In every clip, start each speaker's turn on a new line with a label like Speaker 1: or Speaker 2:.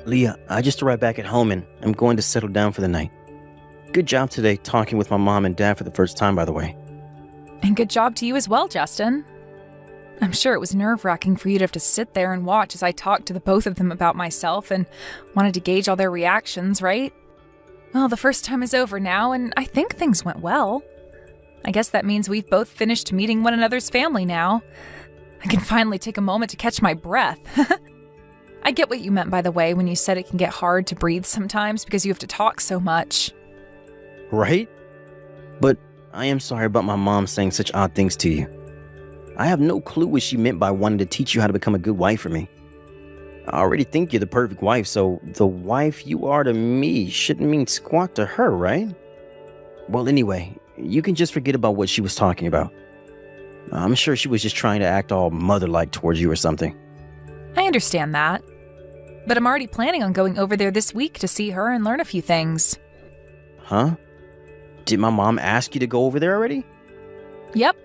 Speaker 1: Leah, I just arrived back at home and I'm going to settle down for the night. Good job today talking with my mom and dad for the first time, by the way.
Speaker 2: And good job to you as well, Justin. I'm sure it was nerve-wracking for you to have to sit there and watch as I talked to the both of them about myself and wanted to gauge all their reactions, right? Well, the first time is over now, and I think things went well. I guess that means we've both finished meeting one another's family now. I can finally take a moment to catch my breath. I get what you meant, by the way, when you said it can get hard to breathe sometimes because you have to talk so much.
Speaker 1: Right? But I am sorry about my mom saying such odd things to you. I have no clue what she meant by wanting to teach you how to become a good wife for me. I already think you're the perfect wife, so the wife you are to me shouldn't mean squat to her, right? Well, anyway, you can just forget about what she was talking about. I'm sure she was just trying to act all mother-like towards you or something.
Speaker 2: I understand that. But I'm already planning on going over there this week to see her and learn a few things.
Speaker 1: Huh? Did my mom ask you to go over there already?
Speaker 2: Yep.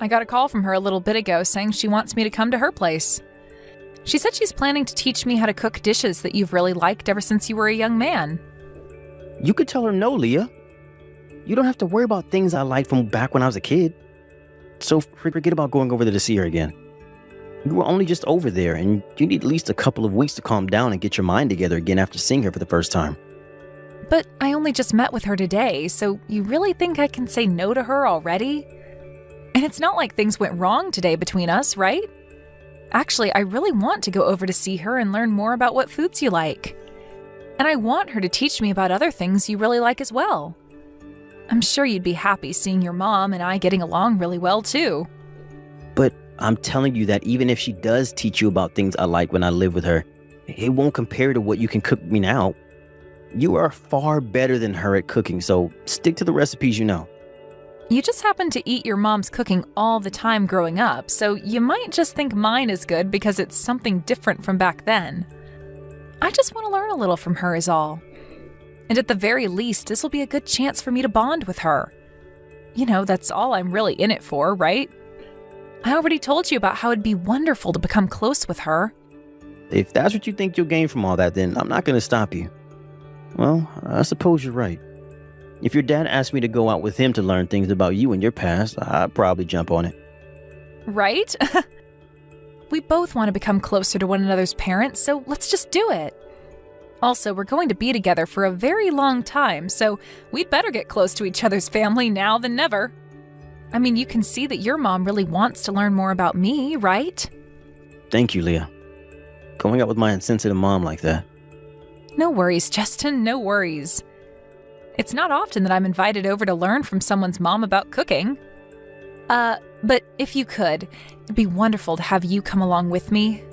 Speaker 2: I got a call from her a little bit ago saying she wants me to come to her place. She said she's planning to teach me how to cook dishes that you've really liked ever since you were a young man.
Speaker 1: You could tell her no, Leah. You don't have to worry about things I liked from back when I was a kid. So forget about going over there to see her again. You were only just over there, and you need at least a couple of weeks to calm down and get your mind together again after seeing her for the first time.
Speaker 2: But I only just met with her today, so you really think I can say no to her already? And it's not like things went wrong today between us, right? Actually, I really want to go over to see her and learn more about what foods you like. And I want her to teach me about other things you really like as well. I'm sure you'd be happy seeing your mom and I getting along really well, too.
Speaker 1: But I'm telling you that even if she does teach you about things I like when I live with her, it won't compare to what you can cook me now. You are far better than her at cooking, so stick to the recipes you know.
Speaker 2: You just happen to eat your mom's cooking all the time growing up, so you might just think mine is good because it's something different from back then. I just want to learn a little from her is all. And at the very least, this will be a good chance for me to bond with her. You know, that's all I'm really in it for, right? I already told you about how it'd be wonderful to become close with her.
Speaker 1: If that's what you think you'll gain from all that, then I'm not going to stop you. Well, I suppose you're right. If your dad asked me to go out with him to learn things about you and your past, I'd probably jump on it.
Speaker 2: Right? We both want to become closer to one another's parents, so let's just do it. Also, we're going to be together for a very long time, so we'd better get close to each other's family now than never. I mean, you can see that your mom really wants to learn more about me, right?
Speaker 1: Thank you, Leah. Going out with my insensitive mom like that.
Speaker 2: No worries, Justin, no worries. It's not often that I'm invited over to learn from someone's mom about cooking. But if you could, it'd be wonderful to have you come along with me.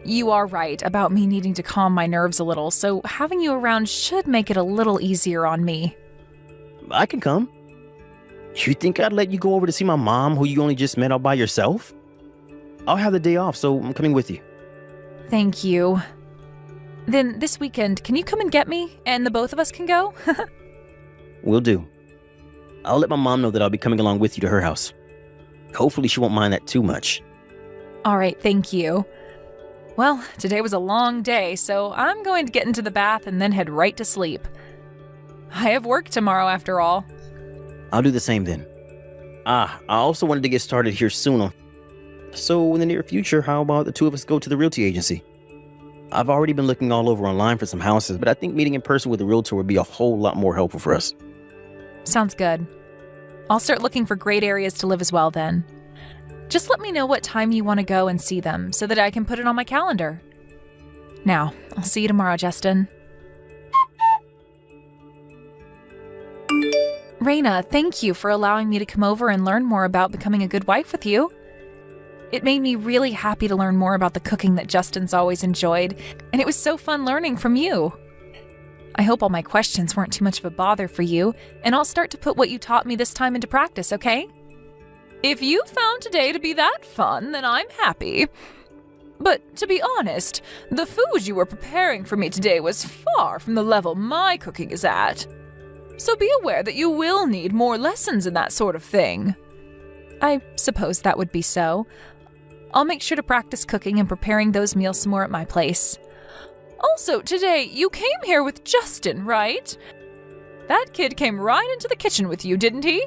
Speaker 2: You are right about me needing to calm my nerves a little, so having you around should make it a little easier on me.
Speaker 1: I can come. You think I'd let you go over to see my mom, who you only just met all by yourself? I'll have the day off, so I'm coming with you.
Speaker 2: Thank you. Then this weekend, can you come and get me, and the both of us can go?
Speaker 1: Will do. I'll let my mom know that I'll be coming along with you to her house. Hopefully she won't mind that too much.
Speaker 2: All right, thank you. Well, today was a long day, so I'm going to get into the bath and then head right to sleep. I have work tomorrow after all.
Speaker 1: I'll do the same then. I also wanted to get started here soon. So in the near future, how about the two of us go to the realty agency? I've already been looking all over online for some houses, but I think meeting in person with a realtor would be a whole lot more helpful for us.
Speaker 2: Sounds good. I'll start looking for great areas to live as well then. Just let me know what time you want to go and see them so that I can put it on my calendar. Now, I'll see you tomorrow, Justin. Raina, thank you for allowing me to come over and learn more about becoming a good wife with you. It made me really happy to learn more about the cooking that Justin's always enjoyed, and it was so fun learning from you. I hope all my questions weren't too much of a bother for you, and I'll start to put what you taught me this time into practice, okay? If you found today to be that fun, then I'm happy. But to be honest, the food you were preparing for me today was far from the level my cooking is at. So be aware that you will need more lessons in that sort of thing. I suppose that would be so. I'll make sure to practice cooking and preparing those meals some more at my place. Also, today, you came here with Justin, right? That kid came right into the kitchen with you, didn't he?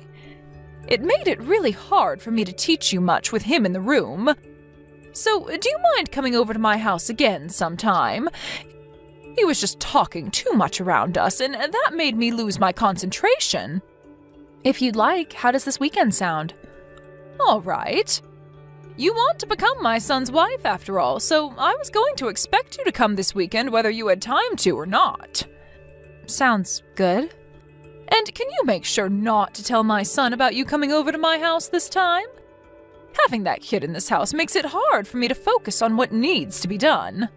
Speaker 2: It made it really hard for me to teach you much with him in the room. So, do you mind coming over to my house again sometime? He was just talking too much around us, and that made me lose my concentration. If you'd like, how does this weekend sound? All right. You want to become my son's wife, after all, so I was going to expect you to come this weekend whether you had time to or not. Sounds good. And can you make sure not to tell my son about you coming over to my house this time? Having that kid in this house makes it hard for me to focus on what needs to be done.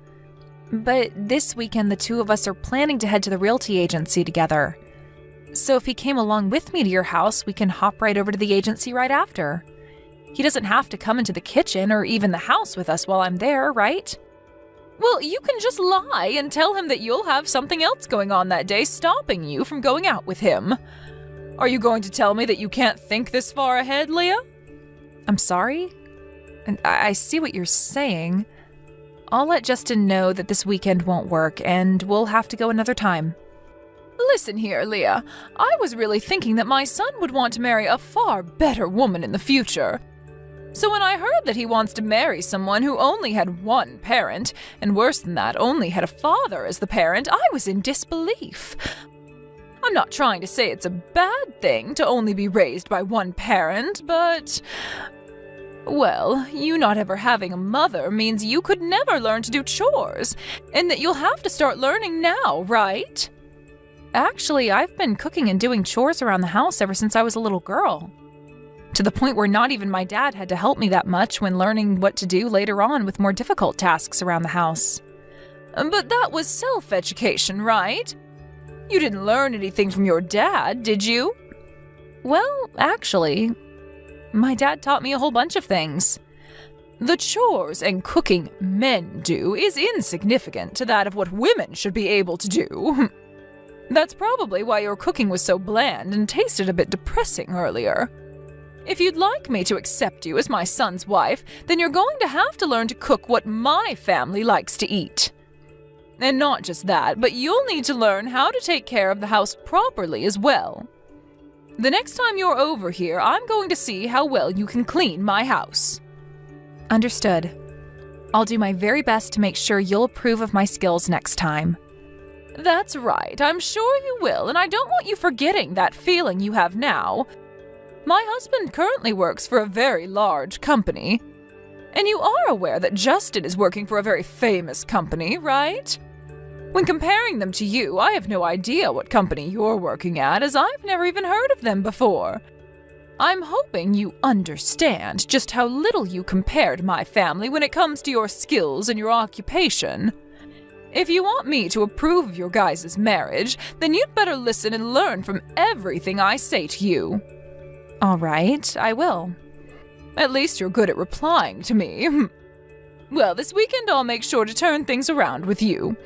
Speaker 2: But this weekend, the two of us are planning to head to the realty agency together. So if he came along with me to your house, we can hop right over to the agency right after. He doesn't have to come into the kitchen or even the house with us while I'm there, right? Well, you can just lie and tell him that you'll have something else going on that day stopping you from going out with him. Are you going to tell me that you can't think this far ahead, Leah? I'm sorry? I see what you're saying. I'll let Justin know that this weekend won't work, and we'll have to go another time. Listen here, Leah. I was really thinking that my son would want to marry a far better woman in the future. So when I heard that he wants to marry someone who only had one parent, and worse than that, only had a father as the parent, I was in disbelief. I'm not trying to say it's a bad thing to only be raised by one parent, but... well, you not ever having a mother means you could never learn to do chores, and that you'll have to start learning now, right? Actually, I've been cooking and doing chores around the house ever since I was a little girl. To the point where not even my dad had to help me that much when learning what to do later on with more difficult tasks around the house. But that was self-education, right? You didn't learn anything from your dad, did you? Well, actually, my dad taught me a whole bunch of things. The chores and cooking men do is insignificant to that of what women should be able to do. That's probably why your cooking was so bland and tasted a bit depressing earlier. If you'd like me to accept you as my son's wife, then you're going to have to learn to cook what my family likes to eat. And not just that, but you'll need to learn how to take care of the house properly as well. The next time you're over here, I'm going to see how well you can clean my house. Understood. I'll do my very best to make sure you'll approve of my skills next time. That's right, I'm sure you will, and I don't want you forgetting that feeling you have now. My husband currently works for a very large company. And you are aware that Justin is working for a very famous company, right? When comparing them to you, I have no idea what company you're working at, as I've never even heard of them before. I'm hoping you understand just how little you compare to my family when it comes to your skills and your occupation. If you want me to approve of your guys' marriage, then you'd better listen and learn from everything I say to you. All right, I will. At least you're good at replying to me. Well, this weekend I'll make sure to turn things around with you.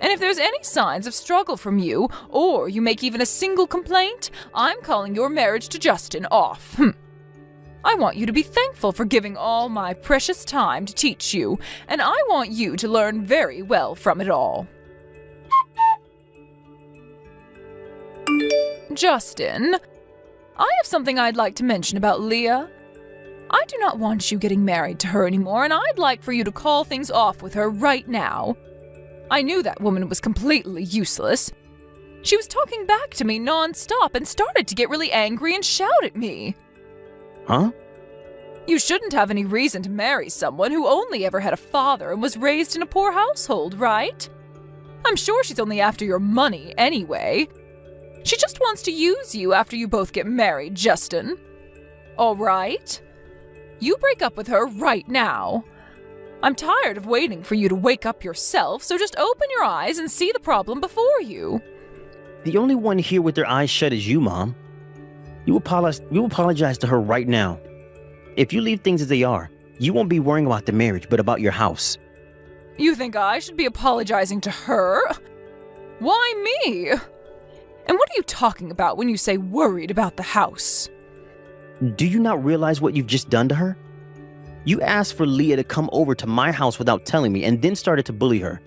Speaker 2: And if there's any signs of struggle from you, or you make even a single complaint, I'm calling your marriage to Justin off. I want you to be thankful for giving all my precious time to teach you, and I want you to learn very well from it all. Justin, I have something I'd like to mention about Leah. I do not want you getting married to her anymore, and I'd like for you to call things off with her right now. I knew that woman was completely useless. She was talking back to me non-stop and started to get really angry and shout at me.
Speaker 1: Huh?
Speaker 2: You shouldn't have any reason to marry someone who only ever had a father and was raised in a poor household, right? I'm sure she's only after your money anyway. She just wants to use you after you both get married, Justin. All right? You break up with her right now. I'm tired of waiting for you to wake up yourself, so just open your eyes and see the problem before you.
Speaker 1: The only one here with their eyes shut is you, Mom. You apologize to her right now. If you leave things as they are, you won't be worrying about the marriage, but about your house.
Speaker 2: You think I should be apologizing to her? Why me? And what are you talking about when you say worried about the house?
Speaker 1: Do you not realize what you've just done to her? You asked for Leah to come over to my house without telling me and then started to bully her.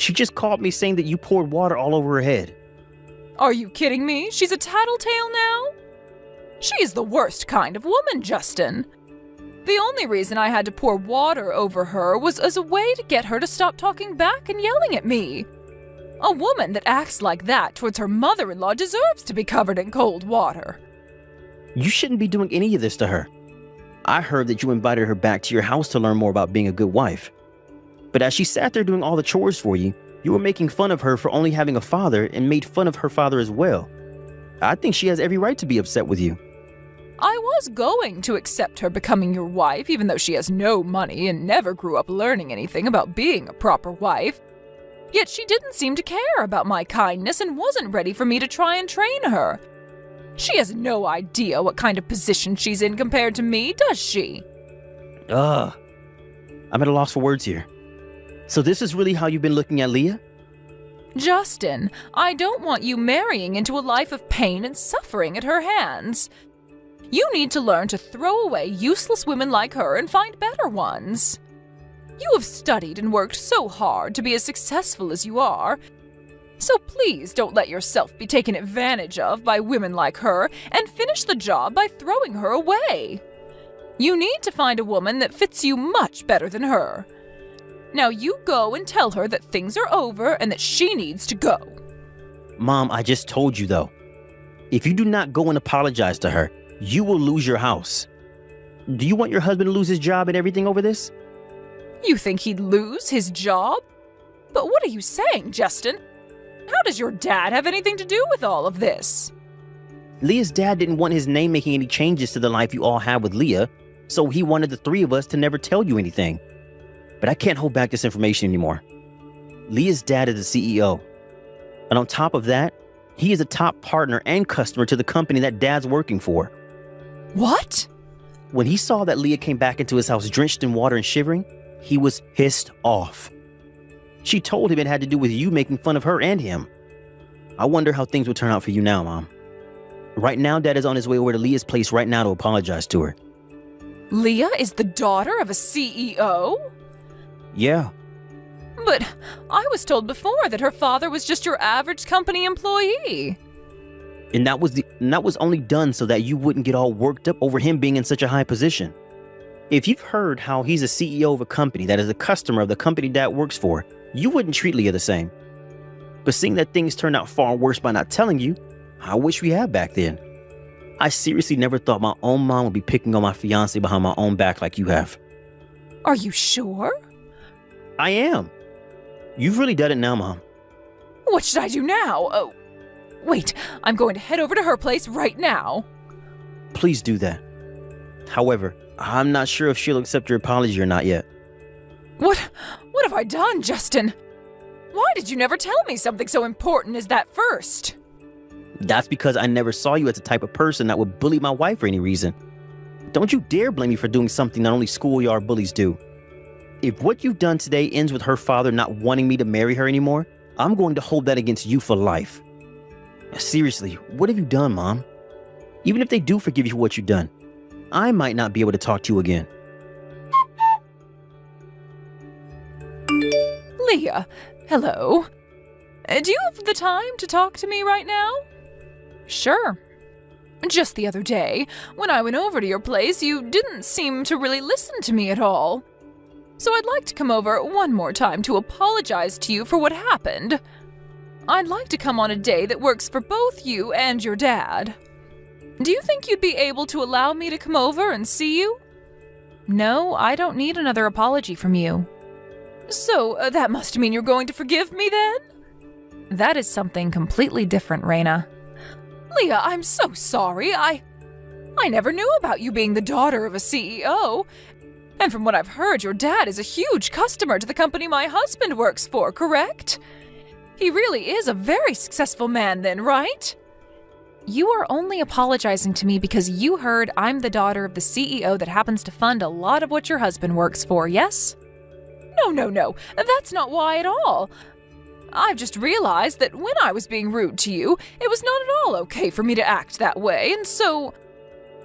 Speaker 1: She just called me saying that you poured water all over her head.
Speaker 2: Are you kidding me? She's a tattletale now? She is the worst kind of woman, Justin. The only reason I had to pour water over her was as a way to get her to stop talking back and yelling at me. A woman that acts like that towards her mother-in-law deserves to be covered in cold water.
Speaker 1: You shouldn't be doing any of this to her. I heard that you invited her back to your house to learn more about being a good wife. But as she sat there doing all the chores for you, you were making fun of her for only having a father and made fun of her father as well. I think she has every right to be upset with you.
Speaker 2: I was going to accept her becoming your wife, even though she has no money and never grew up learning anything about being a proper wife. Yet she didn't seem to care about my kindness and wasn't ready for me to try and train her. She has no idea what kind of position she's in compared to me, does she?
Speaker 1: I'm at a loss for words here. So this is really how you've been looking at Leah?
Speaker 2: Justin, I don't want you marrying into a life of pain and suffering at her hands. You need to learn to throw away useless women like her and find better ones. You have studied and worked so hard to be as successful as you are. So please don't let yourself be taken advantage of by women like her and finish the job by throwing her away. You need to find a woman that fits you much better than her. Now you go and tell her that things are over and that she needs to go.
Speaker 1: Mom, I just told you though. If you do not go and apologize to her, you will lose your house. Do you want your husband to lose his job and everything over this?
Speaker 2: You think he'd lose his job? But what are you saying, Justin? How does your dad have anything to do with all of this?
Speaker 1: Leah's dad didn't want his name making any changes to the life you all have with Leah, so he wanted the three of us to never tell you anything. But I can't hold back this information anymore. Leah's dad is the CEO. And on top of that, he is a top partner and customer to the company that Dad's working for.
Speaker 2: What?
Speaker 1: When he saw that Leah came back into his house drenched in water and shivering, he was pissed off. She told him it had to do with you making fun of her and him. I wonder how things will turn out for you now, Mom. Right now, Dad is on his way over to Leah's place right now to apologize to her.
Speaker 2: Leah is the daughter of a CEO?
Speaker 1: Yeah.
Speaker 2: But I was told before that her father was just your average company employee.
Speaker 1: And that was only done so that you wouldn't get all worked up over him being in such a high position. If you've heard how he's a CEO of a company that is a customer of the company Dad works for, you wouldn't treat Leah the same. But seeing that things turned out far worse by not telling you, I wish we had back then. I seriously never thought my own mom would be picking on my fiancé behind my own back like you have.
Speaker 2: Are you sure?
Speaker 1: I am. You've really done it now, Mom.
Speaker 2: What should I do now? Oh, wait, I'm going to head over to her place right now.
Speaker 1: Please do that. However, I'm not sure if she'll accept your apology or not yet.
Speaker 2: What have I done, Justin? Why did you never tell me something so important as that first?
Speaker 1: That's because I never saw you as the type of person that would bully my wife for any reason. Don't you dare blame me for doing something that only schoolyard bullies do. If what you've done today ends with her father not wanting me to marry her anymore, I'm going to hold that against you for life. Seriously, what have you done, Mom? Even if they do forgive you for what you've done, I might not be able to talk to you again.
Speaker 2: Leah, hello. Do you have the time to talk to me right now? Sure. Just the other day, when I went over to your place, you didn't seem to really listen to me at all. So I'd like to come over one more time to apologize to you for what happened. I'd like to come on a day that works for both you and your dad. Do you think you'd be able to allow me to come over and see you? No, I don't need another apology from you. So that must mean you're going to forgive me then? That is something completely different, Raina. Leah, I'm so sorry. I never knew about you being the daughter of a CEO. And from what I've heard, your dad is a huge customer to the company my husband works for, correct? He really is a very successful man then, right? You are only apologizing to me because you heard I'm the daughter of the CEO that happens to fund a lot of what your husband works for, yes? No. That's not why at all. I've just realized that when I was being rude to you, it was not at all okay for me to act that way, and so...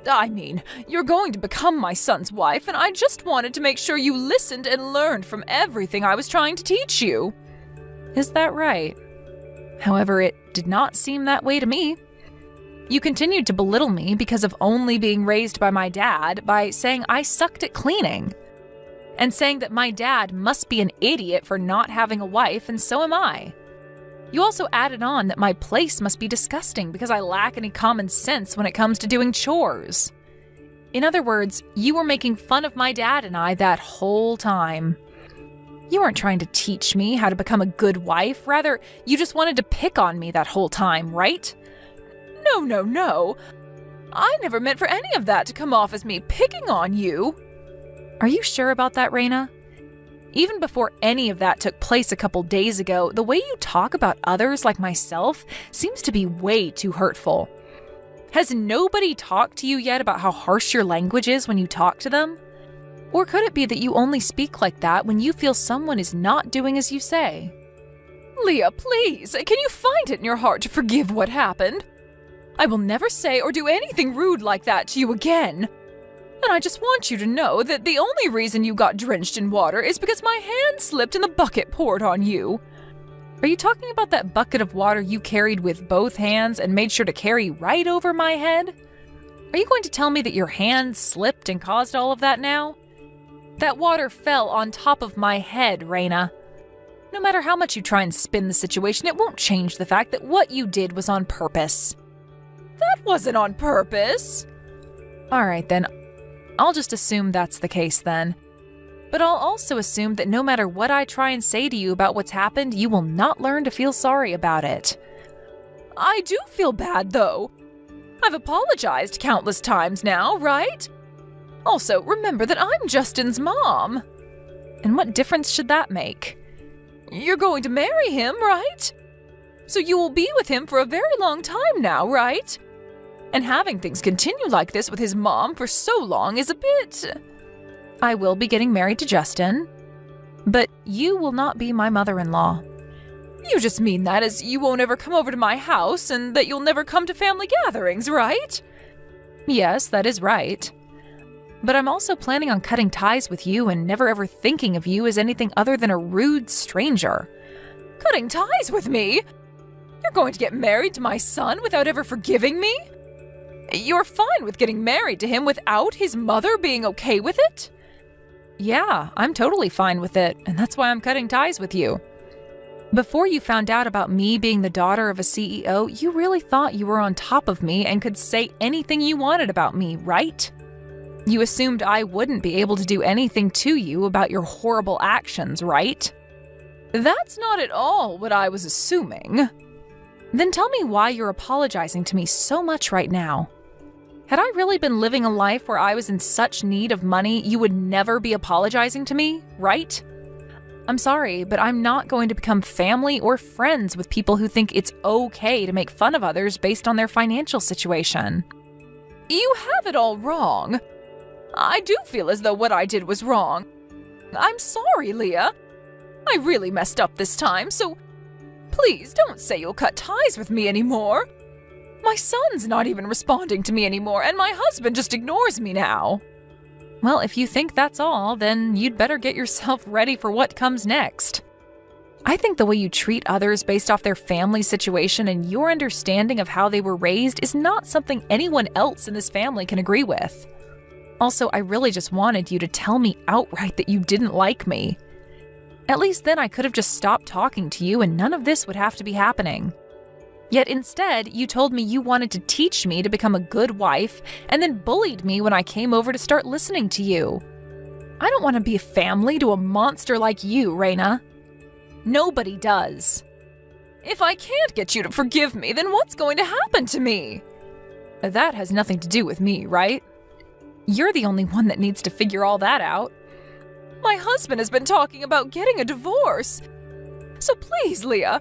Speaker 2: I mean, you're going to become my son's wife, and I just wanted to make sure you listened and learned from everything I was trying to teach you. Is that right? However, it did not seem that way to me. You continued to belittle me because of only being raised by my dad by saying I sucked at cleaning, and saying that my dad must be an idiot for not having a wife, and so am I. You also added on that my place must be disgusting because I lack any common sense when it comes to doing chores. In other words, you were making fun of my dad and I that whole time. You weren't trying to teach me how to become a good wife. Rather, you just wanted to pick on me that whole time, right? No. I never meant for any of that to come off as me picking on you. Are you sure about that, Raina? Even before any of that took place a couple days ago, the way you talk about others like myself seems to be way too hurtful. Has nobody talked to you yet about how harsh your language is when you talk to them? Or could it be that you only speak like that when you feel someone is not doing as you say? Leah, please, can you find it in your heart to forgive what happened? I will never say or do anything rude like that to you again. And I just want you to know that the only reason you got drenched in water is because my hand slipped and the bucket poured on you. Are you talking about that bucket of water you carried with both hands and made sure to carry right over my head? Are you going to tell me that your hand slipped and caused all of that now? That water fell on top of my head, Raina. No matter how much you try and spin the situation, it won't change the fact that what you did was on purpose. That wasn't on purpose. All right, then. I'll just assume that's the case then. But I'll also assume that no matter what I try and say to you about what's happened, you will not learn to feel sorry about it. I do feel bad, though. I've apologized countless times now, right? Also, remember that I'm Justin's mom. And what difference should that make? You're going to marry him, right? So you will be with him for a very long time now, right? And having things continue like this with his mom for so long is a bit... I will be getting married to Justin, but you will not be my mother-in-law. You just mean that as you won't ever come over to my house and that you'll never come to family gatherings, right? Yes, that is right. But I'm also planning on cutting ties with you and never ever thinking of you as anything other than a rude stranger. Cutting ties with me? You're going to get married to my son without ever forgiving me? You're fine with getting married to him without his mother being okay with it? Yeah, I'm totally fine with it, and that's why I'm cutting ties with you. Before you found out about me being the daughter of a CEO, you really thought you were on top of me and could say anything you wanted about me, right? You assumed I wouldn't be able to do anything to you about your horrible actions, right? That's not at all what I was assuming. Then tell me why you're apologizing to me so much right now. Had I really been living a life where I was in such need of money, you would never be apologizing to me, right? I'm sorry, but I'm not going to become family or friends with people who think it's okay to make fun of others based on their financial situation. You have it all wrong. I do feel as though what I did was wrong. I'm sorry, Leah. I really messed up this time, so please don't say you'll cut ties with me anymore. My son's not even responding to me anymore, and my husband just ignores me now. Well, if you think that's all, then you'd better get yourself ready for what comes next. I think the way you treat others based off their family situation and your understanding of how they were raised is not something anyone else in this family can agree with. Also, I really just wanted you to tell me outright that you didn't like me. At least then I could have just stopped talking to you and none of this would have to be happening. Yet instead, you told me you wanted to teach me to become a good wife and then bullied me when I came over to start listening to you. I don't want to be a family to a monster like you, Raina. Nobody does. If I can't get you to forgive me, then what's going to happen to me? That has nothing to do with me, right? You're the only one that needs to figure all that out. My husband has been talking about getting a divorce. So please, Leah,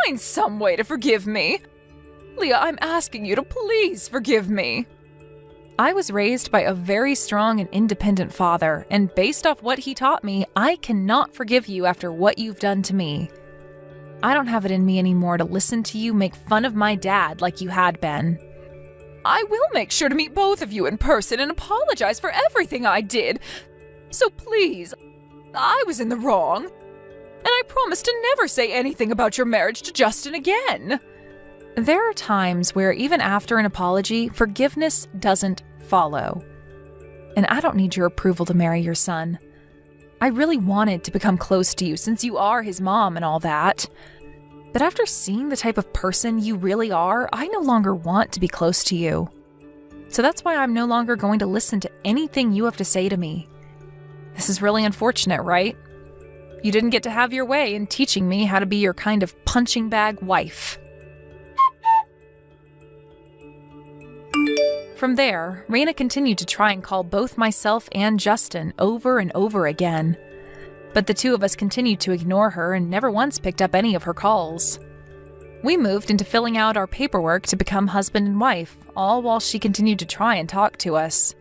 Speaker 2: find some way to forgive me. Leah, I'm asking you to please forgive me. I was raised by a very strong and independent father, and based off what he taught me, I cannot forgive you after what you've done to me. I don't have it in me anymore to listen to you make fun of my dad like you had been. I will make sure to meet both of you in person and apologize for everything I did. So please, I was in the wrong. And I promise to never say anything about your marriage to Justin again. There are times where even after an apology, forgiveness doesn't follow. And I don't need your approval to marry your son. I really wanted to become close to you since you are his mom and all that. But after seeing the type of person you really are, I no longer want to be close to you. So that's why I'm no longer going to listen to anything you have to say to me. This is really unfortunate, right? You didn't get to have your way in teaching me how to be your kind of punching bag wife. From there, Raina continued to try and call both myself and Justin over and over again. But the two of us continued to ignore her and never once picked up any of her calls. We moved into filling out our paperwork to become husband and wife, all while she continued to try and talk to us.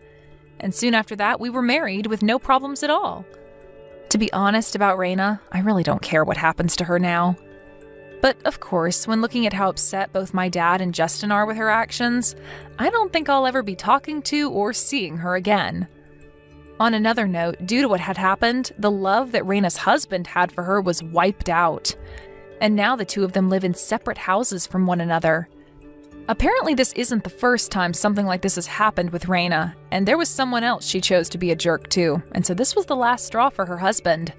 Speaker 2: And soon after that, we were married with no problems at all. To be honest about Raina, I really don't care what happens to her now. But of course, when looking at how upset both my dad and Justin are with her actions, I don't think I'll ever be talking to or seeing her again. On another note, due to what had happened, the love that Raina's husband had for her was wiped out. And now the two of them live in separate houses from one another. Apparently this isn't the first time something like this has happened with Raina, and there was someone else she chose to be a jerk to, and so this was the last straw for her husband.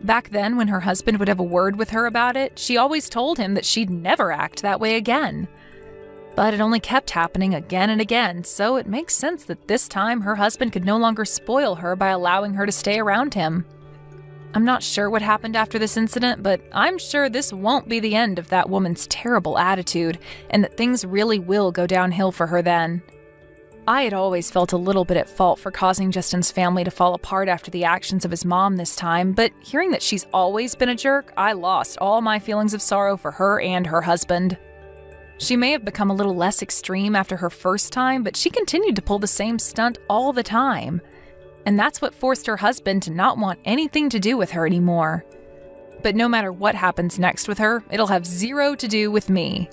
Speaker 2: Back then, when her husband would have a word with her about it, she always told him that she'd never act that way again. But it only kept happening again and again, so it makes sense that this time her husband could no longer spoil her by allowing her to stay around him. I'm not sure what happened after this incident, but I'm sure this won't be the end of that woman's terrible attitude, and that things really will go downhill for her then. I had always felt a little bit at fault for causing Justin's family to fall apart after the actions of his mom this time, but hearing that she's always been a jerk, I lost all my feelings of sorrow for her and her husband. She may have become a little less extreme after her first time, but she continued to pull the same stunt all the time. And that's what forced her husband to not want anything to do with her anymore. But no matter what happens next with her, it'll have zero to do with me.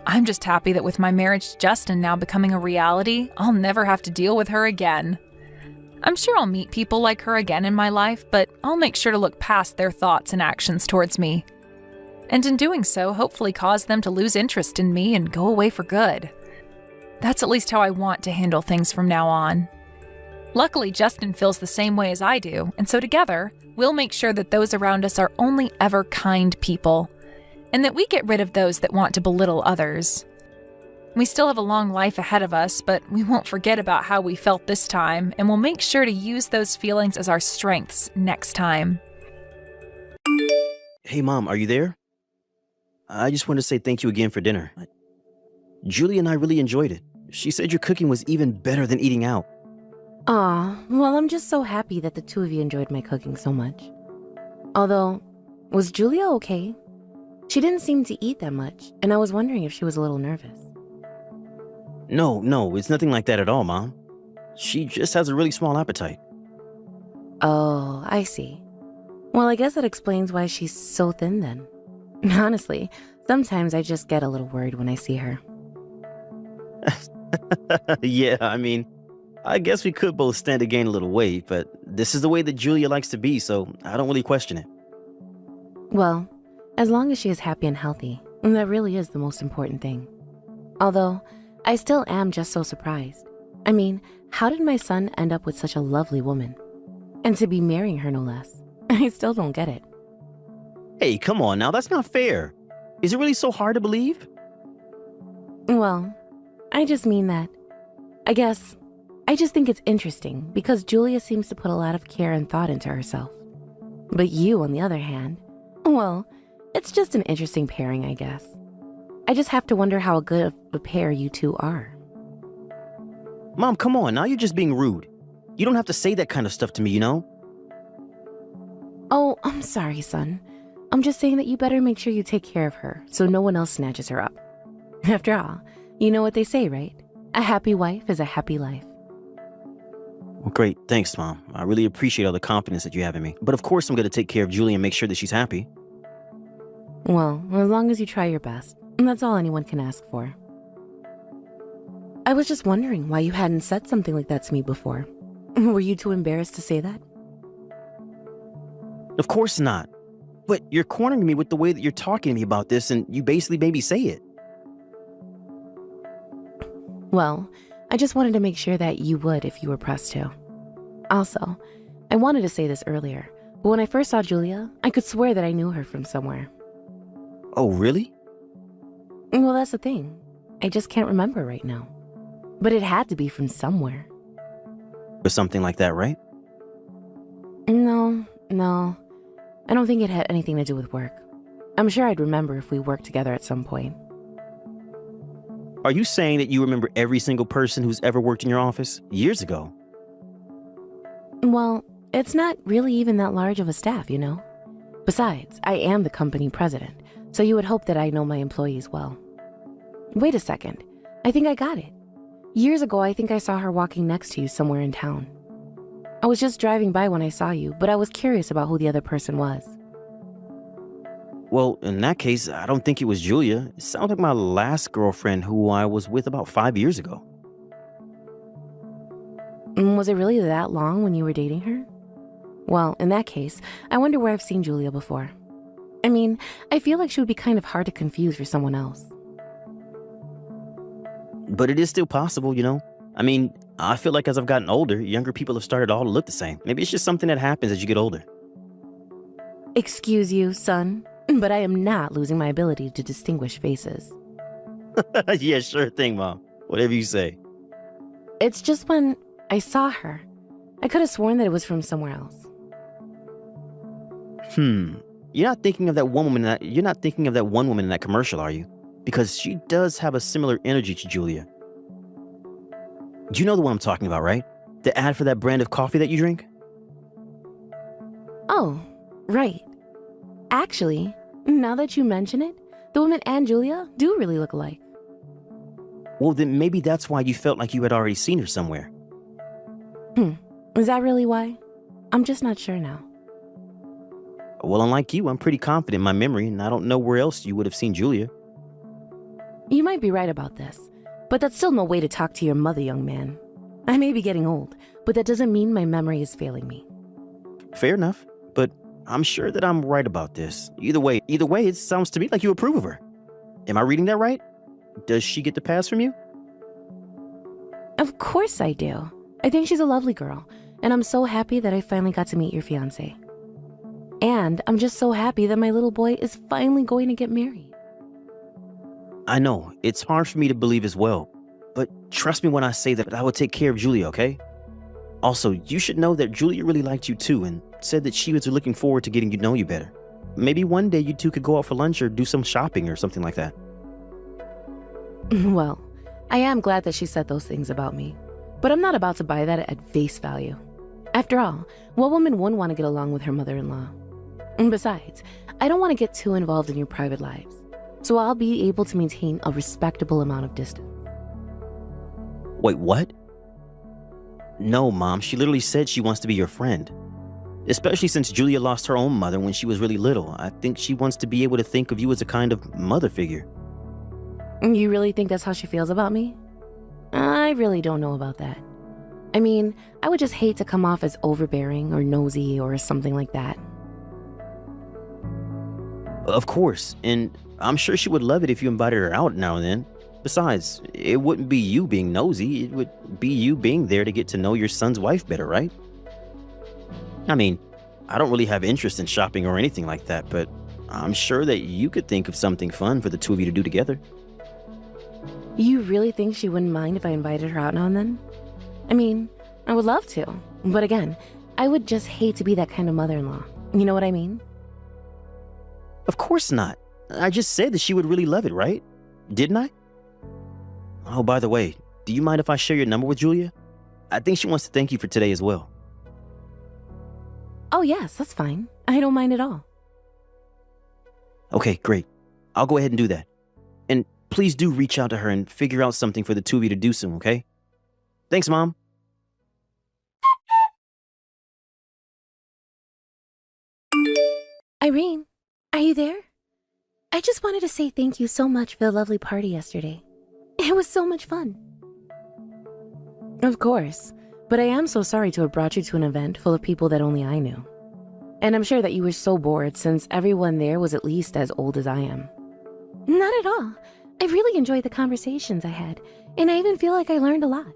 Speaker 2: I'm just happy that with my marriage to Justin now becoming a reality, I'll never have to deal with her again. I'm sure I'll meet people like her again in my life, but I'll make sure to look past their thoughts and actions towards me. And in doing so, hopefully cause them to lose interest in me and go away for good. That's at least how I want to handle things from now on. Luckily, Justin feels the same way as I do, and so together, we'll make sure that those around us are only ever kind people, and that we get rid of those that want to belittle others. We still have a long life ahead of us, but we won't forget about how we felt this time, and we'll make sure to use those feelings as our strengths next time.
Speaker 1: Hey, Mom, are you there? I just want to say thank you again for dinner. Julie and I really enjoyed it. She said your cooking was even better than eating out.
Speaker 3: Aw, well, I'm just so happy that the two of you enjoyed my cooking so much. Although, was Julia okay? She didn't seem to eat that much, and I was wondering if she was a little nervous.
Speaker 1: No, it's nothing like that at all, Mom. She just has a really small appetite.
Speaker 3: Oh, I see. Well, I guess that explains why she's so thin then. Honestly, sometimes I just get a little worried when I see her.
Speaker 1: Yeah, I guess we could both stand to gain a little weight, but this is the way that Julia likes to be, so I don't really question it.
Speaker 3: Well, as long as she is happy and healthy, that really is the most important thing. Although, I still am just so surprised. How did my son end up with such a lovely woman? And to be marrying her, no less. I still don't get it.
Speaker 1: Hey, come on now, that's not fair. Is it really so hard to believe?
Speaker 3: Well, I just mean that. I just think it's interesting because Julia seems to put a lot of care and thought into herself. But you, on the other hand, well, it's just an interesting pairing, I guess. I just have to wonder how good of a pair you two are.
Speaker 1: Mom, come on, now you're just being rude. You don't have to say that kind of stuff to me, you know?
Speaker 3: Oh, I'm sorry, son. I'm just saying that you better make sure you take care of her so no one else snatches her up. After all, you know what they say, right? A happy wife is a happy life.
Speaker 1: Well, great. Thanks, Mom. I really appreciate all the confidence that you have in me. But of course I'm going to take care of Julie and make sure that she's happy.
Speaker 3: Well, as long as you try your best, that's all anyone can ask for. I was just wondering why you hadn't said something like that to me before. Were you too embarrassed to say that?
Speaker 1: Of course not. But you're cornering me with the way that you're talking to me about this, and you basically made me say it.
Speaker 3: Well, I just wanted to make sure that you would if you were pressed to. Also, I wanted to say this earlier, but when I first saw Julia, I could swear that I knew her from somewhere.
Speaker 1: Oh, really?
Speaker 3: Well, that's the thing. I just can't remember right now. But it had to be from somewhere.
Speaker 1: Or something like that, right?
Speaker 3: No. I don't think it had anything to do with work. I'm sure I'd remember if we worked together at some point.
Speaker 1: Are you saying that you remember every single person who's ever worked in your office years ago?
Speaker 3: Well, it's not really even that large of a staff, you know? Besides, I am the company president, so you would hope that I know my employees well. Wait a second. I think I got it. Years ago, I think I saw her walking next to you somewhere in town. I was just driving by when I saw you, but I was curious about who the other person was.
Speaker 1: Well, in that case, I don't think it was Julia. It sounds like my last girlfriend who I was with about 5 years ago.
Speaker 3: Was it really that long when you were dating her? Well, in that case, I wonder where I've seen Julia before. I mean, I feel like she would be kind of hard to confuse for someone else.
Speaker 1: But it is still possible, you know? I mean, I feel like as I've gotten older, younger people have started all to look the same. Maybe it's just something that happens as you get older.
Speaker 3: Excuse you, son, but I am not losing my ability to distinguish faces.
Speaker 1: Yeah, sure thing, Mom. Whatever you say.
Speaker 3: It's just when I saw her, I could have sworn that it was from somewhere else.
Speaker 1: You're not thinking of that one woman in that commercial, are you? Because she does have a similar energy to Julia. You know the one I'm talking about, right? The ad for that brand of coffee that you drink?
Speaker 3: Oh, right. Actually, now that you mention it, the woman and Julia do really look alike.
Speaker 1: Well, then maybe that's why you felt like you had already seen her somewhere.
Speaker 3: Is that really why? I'm just not sure now.
Speaker 1: Well, unlike you, I'm pretty confident in my memory, and I don't know where else you would have seen Julia.
Speaker 3: You might be right about this, but that's still no way to talk to your mother, young man. I may be getting old, but that doesn't mean my memory is failing me.
Speaker 1: Fair enough, but I'm sure that I'm right about this. Either way, it sounds to me like you approve of her. Am I reading that right? Does she get the pass from you?
Speaker 3: Of course I do. I think she's a lovely girl, and I'm so happy that I finally got to meet your fiancé. And I'm just so happy that my little boy is finally going to get married.
Speaker 1: I know, it's hard for me to believe as well, but trust me when I say that I will take care of Julia, okay? Also, you should know that Julia really liked you too and said that she was looking forward to getting to know you better. Maybe one day you two could go out for lunch or do some shopping or something like that.
Speaker 3: Well, I am glad that she said those things about me, but I'm not about to buy that at face value. After all, what woman wouldn't want to get along with her mother-in-law? And besides, I don't want to get too involved in your private lives, so I'll be able to maintain a respectable amount of distance.
Speaker 1: Wait, what? No, Mom, she literally said she wants to be your friend. Especially since Julia lost her own mother when she was really little. I think she wants to be able to think of you as a kind of mother figure.
Speaker 3: You really think that's how she feels about me? I really don't know about that. I mean, I would just hate to come off as overbearing or nosy or something like that.
Speaker 1: Of course, and I'm sure she would love it if you invited her out now and then. Besides, it wouldn't be you being nosy, it would be you being there to get to know your son's wife better, right? I mean, I don't really have interest in shopping or anything like that, but I'm sure that you could think of something fun for the two of you to do together.
Speaker 3: You really think she wouldn't mind if I invited her out now and then? I mean, I would love to, but again, I would just hate to be that kind of mother-in-law. You know what I mean?
Speaker 1: Of course not. I just said that she would really love it, right? Didn't I? Oh, by the way, do you mind if I share your number with Julia? I think she wants to thank you for today as well.
Speaker 3: Oh yes, that's fine. I don't mind at all.
Speaker 1: Okay, great. I'll go ahead and do that. And please do reach out to her and figure out something for the two of you to do soon, okay? Thanks, Mom.
Speaker 3: Irene, are you there? I just wanted to say thank you so much for the lovely party yesterday. It was so much fun. Of course, but I am so sorry to have brought you to an event full of people that only I knew. And I'm sure that you were so bored since everyone there was at least as old as I am. Not at all. I really enjoyed the conversations I had, and I even feel like I learned a lot.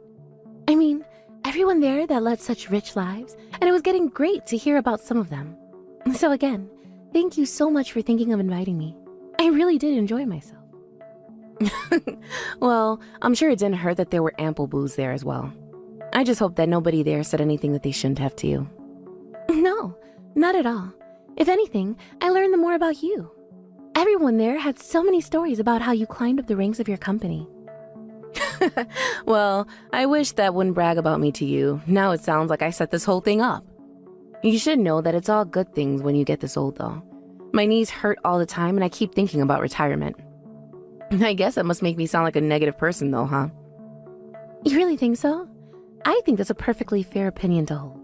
Speaker 3: I mean, everyone there that led such rich lives, and it was getting great to hear about some of them. So again, thank you so much for thinking of inviting me. I really did enjoy myself. Well, I'm sure it didn't hurt that there were ample booze there as well. I just hope that nobody there said anything that they shouldn't have to you. No, not at all. If anything, I learned more about you. Everyone there had so many stories about how you climbed up the ranks of your company. Well, I wish that wouldn't brag about me to you. Now it sounds like I set this whole thing up. You should know that it's all good things when you get this old, though. My knees hurt all the time and I keep thinking about retirement. I guess that must make me sound like a negative person, though, huh? You really think so? I think that's a perfectly fair opinion to hold.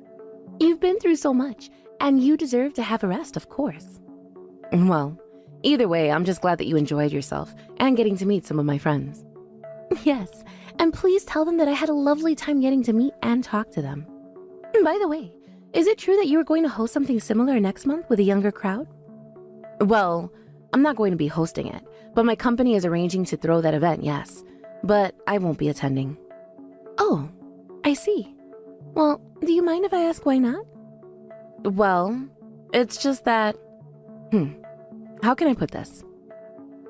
Speaker 3: You've been through so much, and you deserve to have a rest, of course. Well, either way, I'm just glad that you enjoyed yourself and getting to meet some of my friends. Yes, and please tell them that I had a lovely time getting to meet and talk to them. By the way, is it true that you are going to host something similar next month with a younger crowd? Well, I'm not going to be hosting it, but my company is arranging to throw that event, yes. But I won't be attending. Oh, I see. Well, do you mind if I ask why not? Well, it's just that... How can I put this?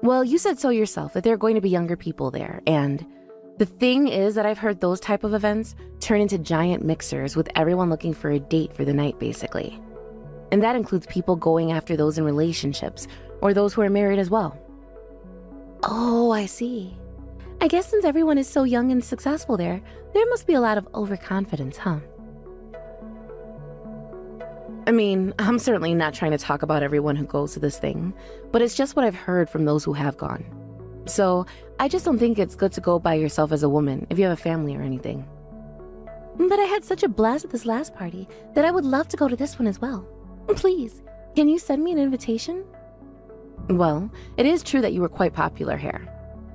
Speaker 3: Well, you said so yourself that there are going to be younger people there, and the thing is that I've heard those type of events turn into giant mixers with everyone looking for a date for the night, basically. And that includes people going after those in relationships or those who are married as well. Oh, I see. I guess since everyone is so young and successful there must be a lot of overconfidence, huh? I mean, I'm certainly not trying to talk about everyone who goes to this thing, but it's just what I've heard from those who have gone. So I just don't think it's good to go by yourself as a woman if you have a family or anything. But I had such a blast at this last party that I would love to go to this one as well. Please, can you send me an invitation? Well, it is true that you were quite popular here.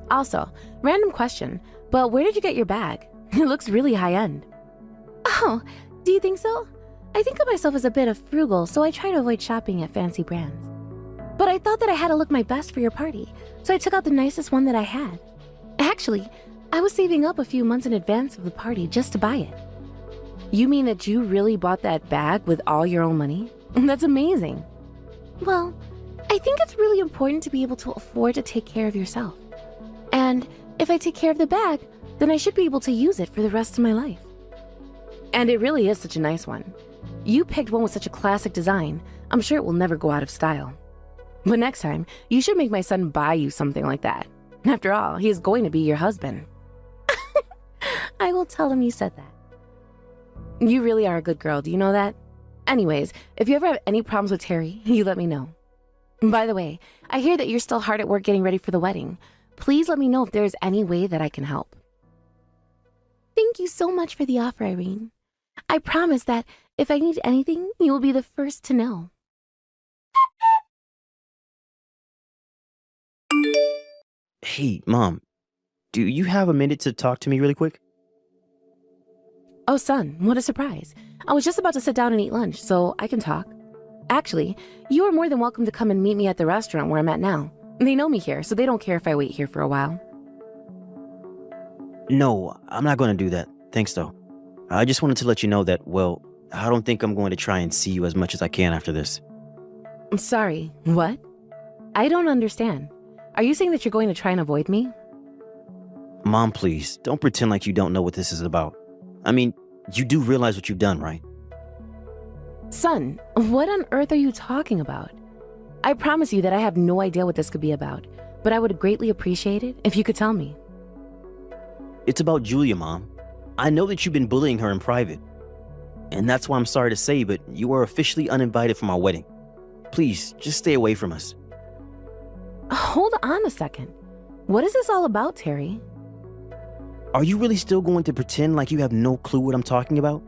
Speaker 3: Also, random question, but where did you get your bag? It looks really high-end. Oh, do you think so? I think of myself as a bit of frugal, so I try to avoid shopping at fancy brands. But I thought that I had to look my best for your party, so I took out the nicest one that I had. Actually, I was saving up a few months in advance of the party just to buy it. You mean that you really bought that bag with all your own money? That's amazing. Well, I think it's really important to be able to afford to take care of yourself. And if I take care of the bag, then I should be able to use it for the rest of my life. And it really is such a nice one. You picked one with such a classic design. I'm sure it will never go out of style. But next time, you should make my son buy you something like that. After all, he is going to be your husband. I will tell him you said that. You really are a good girl, do you know that? Anyways, if you ever have any problems with Terry, you let me know. By the way, I hear that you're still hard at work getting ready for the wedding. Please let me know if there is any way that I can help. Thank you so much for the offer, Irene. I promise that if I need anything, you will be the first to know.
Speaker 1: Hey, Mom, do you have a minute to talk to me really quick?
Speaker 3: Oh, son, what a surprise. I was just about to sit down and eat lunch, so I can talk. Actually, you are more than welcome to come and meet me at the restaurant where I'm at now. They know me here, so they don't care if I wait here for a while.
Speaker 1: No, I'm not going to do that. Thanks, though. I just wanted to let you know that, well, I don't think I'm going to try and see you as much as I can after this.
Speaker 3: I'm sorry, what? I don't understand. Are you saying that you're going to try and avoid me?
Speaker 1: Mom, please, don't pretend like you don't know what this is about. I mean, you do realize what you've done, right?
Speaker 3: Son, what on earth are you talking about? I promise you that I have no idea what this could be about, but I would greatly appreciate it if you could tell me.
Speaker 1: It's about Julia, Mom. I know that you've been bullying her in private. And that's why I'm sorry to say, but you are officially uninvited from our wedding. Please, just stay away from us.
Speaker 3: Hold on a second. What is this all about, Terry?
Speaker 1: Are you really still going to pretend like you have no clue what I'm talking about?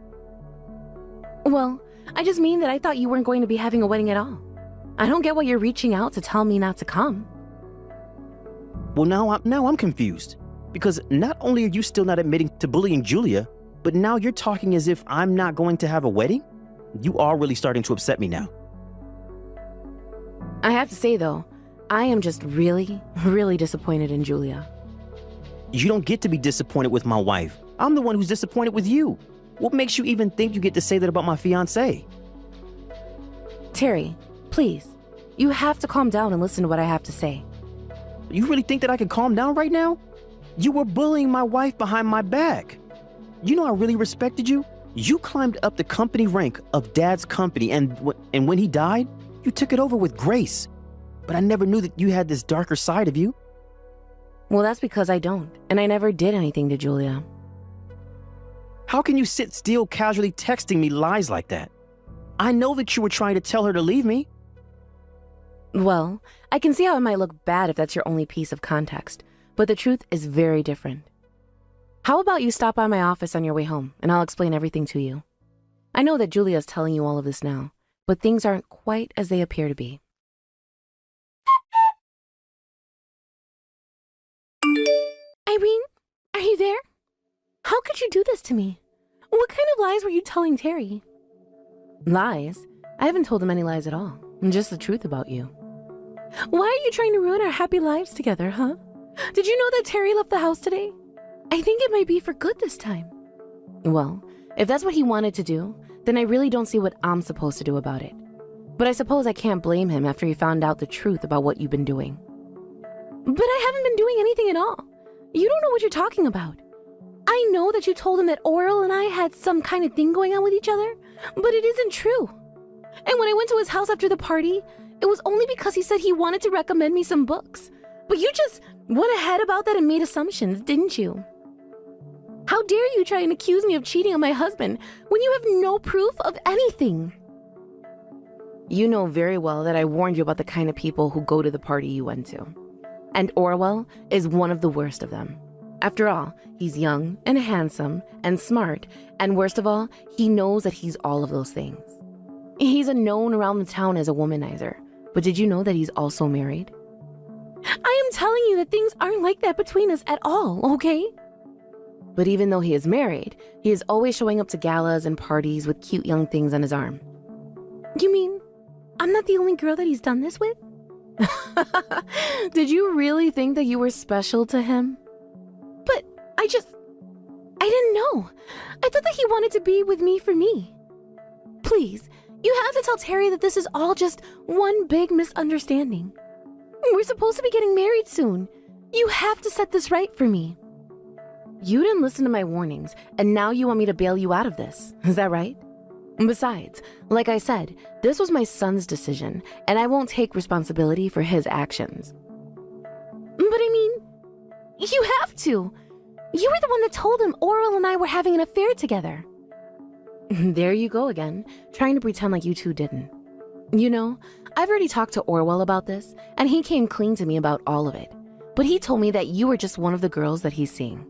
Speaker 3: Well, I just mean that I thought you weren't going to be having a wedding at all. I don't get why you're reaching out to tell me not to come.
Speaker 1: Well, now I'm confused. Because not only are you still not admitting to bullying Julia, but now you're talking as if I'm not going to have a wedding? You are really starting to upset me now.
Speaker 3: I have to say, though, I am just really, really disappointed in Julia.
Speaker 1: You don't get to be disappointed with my wife. I'm the one who's disappointed with you. What makes you even think you get to say that about my fiancé?
Speaker 3: Terry, please, you have to calm down and listen to what I have to say.
Speaker 1: You really think that I can calm down right now? You were bullying my wife behind my back. You know I really respected you. You climbed up the company rank of Dad's company, and when he died, you took it over with grace. But I never knew that you had this darker side of you.
Speaker 3: Well, that's because I don't, and I never did anything to Julia.
Speaker 1: How can you sit still casually texting me lies like that? I know that you were trying to tell her to leave me.
Speaker 3: Well, I can see how it might look bad if that's your only piece of context, but the truth is very different. How about you stop by my office on your way home, and I'll explain everything to you. I know that Julia's telling you all of this now, but things aren't quite as they appear to be. Irene, are you there? How could you do this to me? What kind of lies were you telling Terry? Lies? I haven't told him any lies at all. Just the truth about you. Why are you trying to ruin our happy lives together, huh? Did you know that Terry left the house today? I think it might be for good this time. Well, if that's what he wanted to do, then I really don't see what I'm supposed to do about it. But I suppose I can't blame him after he found out the truth about what you've been doing. But I haven't been doing anything at all. You don't know what you're talking about. I know that you told him that Oral and I had some kind of thing going on with each other, but it isn't true. And when I went to his house after the party, it was only because he said he wanted to recommend me some books. But you just went ahead about that and made assumptions, didn't you? How dare you try and accuse me of cheating on my husband when you have no proof of anything? You know very well that I warned you about the kind of people who go to the party you went to. And Orwell is one of the worst of them. After all, he's young and handsome and smart, and worst of all, he knows that he's all of those things. He's known around the town as a womanizer, but did you know that he's also married? I am telling you that things aren't like that between us at all, okay? But even though he is married, he is always showing up to galas and parties with cute young things on his arm. You mean I'm not the only girl that he's done this with? Did you really think that you were special to him? But I didn't know. I thought that he wanted to be with me for me. Please, you have to tell Terry that this is all just one big misunderstanding. We're supposed to be getting married soon. You have to set this right for me. You didn't listen to my warnings, and now you want me to bail you out of this. Is that right? Besides, like I said, this was my son's decision, and I won't take responsibility for his actions. But I mean, you have to. You were the one that told him Oral and I were having an affair together. There you go again, trying to pretend like you two didn't. You know, I've already talked to Orwell about this, and he came clean to me about all of it. But he told me that you were just one of the girls that he's seeing.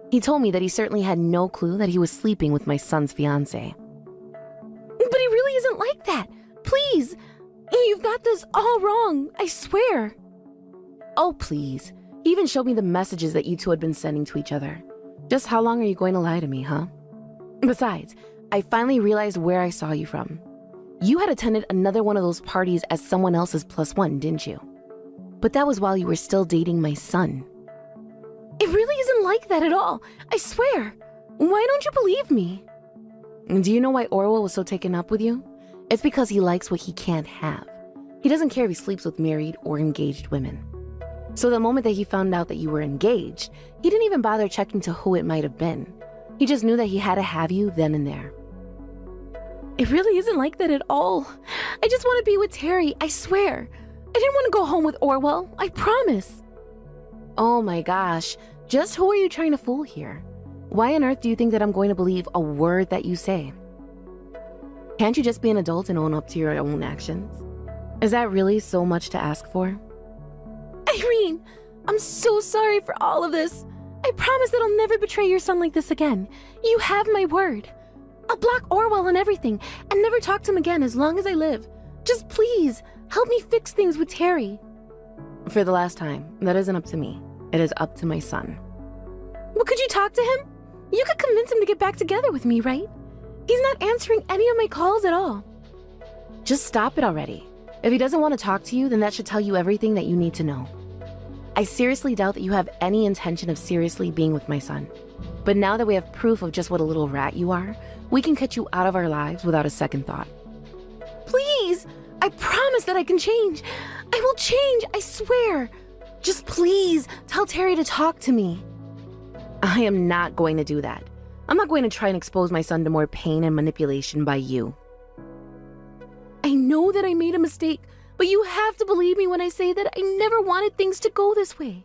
Speaker 3: He told me that he certainly had no clue that he was sleeping with my son's fiancée. But he really isn't like that. Please, you've got this all wrong, I swear. Oh, please. He even showed me the messages that you two had been sending to each other. Just how long are you going to lie to me, huh? Besides, I finally realized where I saw you from. You had attended another one of those parties as someone else's +1, didn't you? But that was while you were still dating my son. It really isn't like that at all, I swear. Why don't you believe me? Do you know why Orwell was so taken up with you? It's because he likes what he can't have. He doesn't care if he sleeps with married or engaged women. So the moment that he found out that you were engaged, he didn't even bother checking to who it might have been. He just knew that he had to have you then and there. It really isn't like that at all. I just want to be with Terry, I swear. I didn't want to go home with Orwell, I promise. Oh my gosh, just who are you trying to fool here? Why on earth do you think that I'm going to believe a word that you say? Can't you just be an adult and own up to your own actions? Is that really so much to ask for? Irene, I'm so sorry for all of this. I promise that I'll never betray your son like this again. You have my word. I'll block Orwell and everything and never talk to him again as long as I live. Just please, help me fix things with Terry. For the last time, that isn't up to me. It is up to my son. Well, could you talk to him? You could convince him to get back together with me, right? He's not answering any of my calls at all. Just stop it already. If he doesn't want to talk to you, then that should tell you everything that you need to know. I seriously doubt that you have any intention of seriously being with my son. But now that we have proof of just what a little rat you are, we can cut you out of our lives without a second thought. Please! I promise that I can change. I will change, I swear. Just please, tell Terry to talk to me. I am not going to do that. I'm not going to try and expose my son to more pain and manipulation by you. I know that I made a mistake, but you have to believe me when I say that I never wanted things to go this way.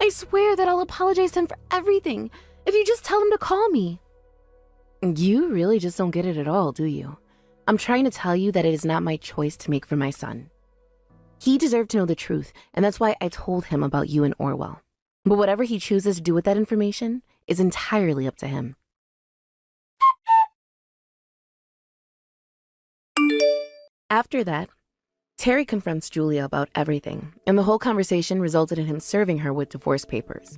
Speaker 3: I swear that I'll apologize to him for everything if you just tell him to call me. You really just don't get it at all, do you? I'm trying to tell you that it is not my choice to make for my son. He deserved to know the truth, and that's why I told him about you and Orwell. But whatever he chooses to do with that information is entirely up to him. After that, Terry confronts Julia about everything, and the whole conversation resulted in him serving her with divorce papers.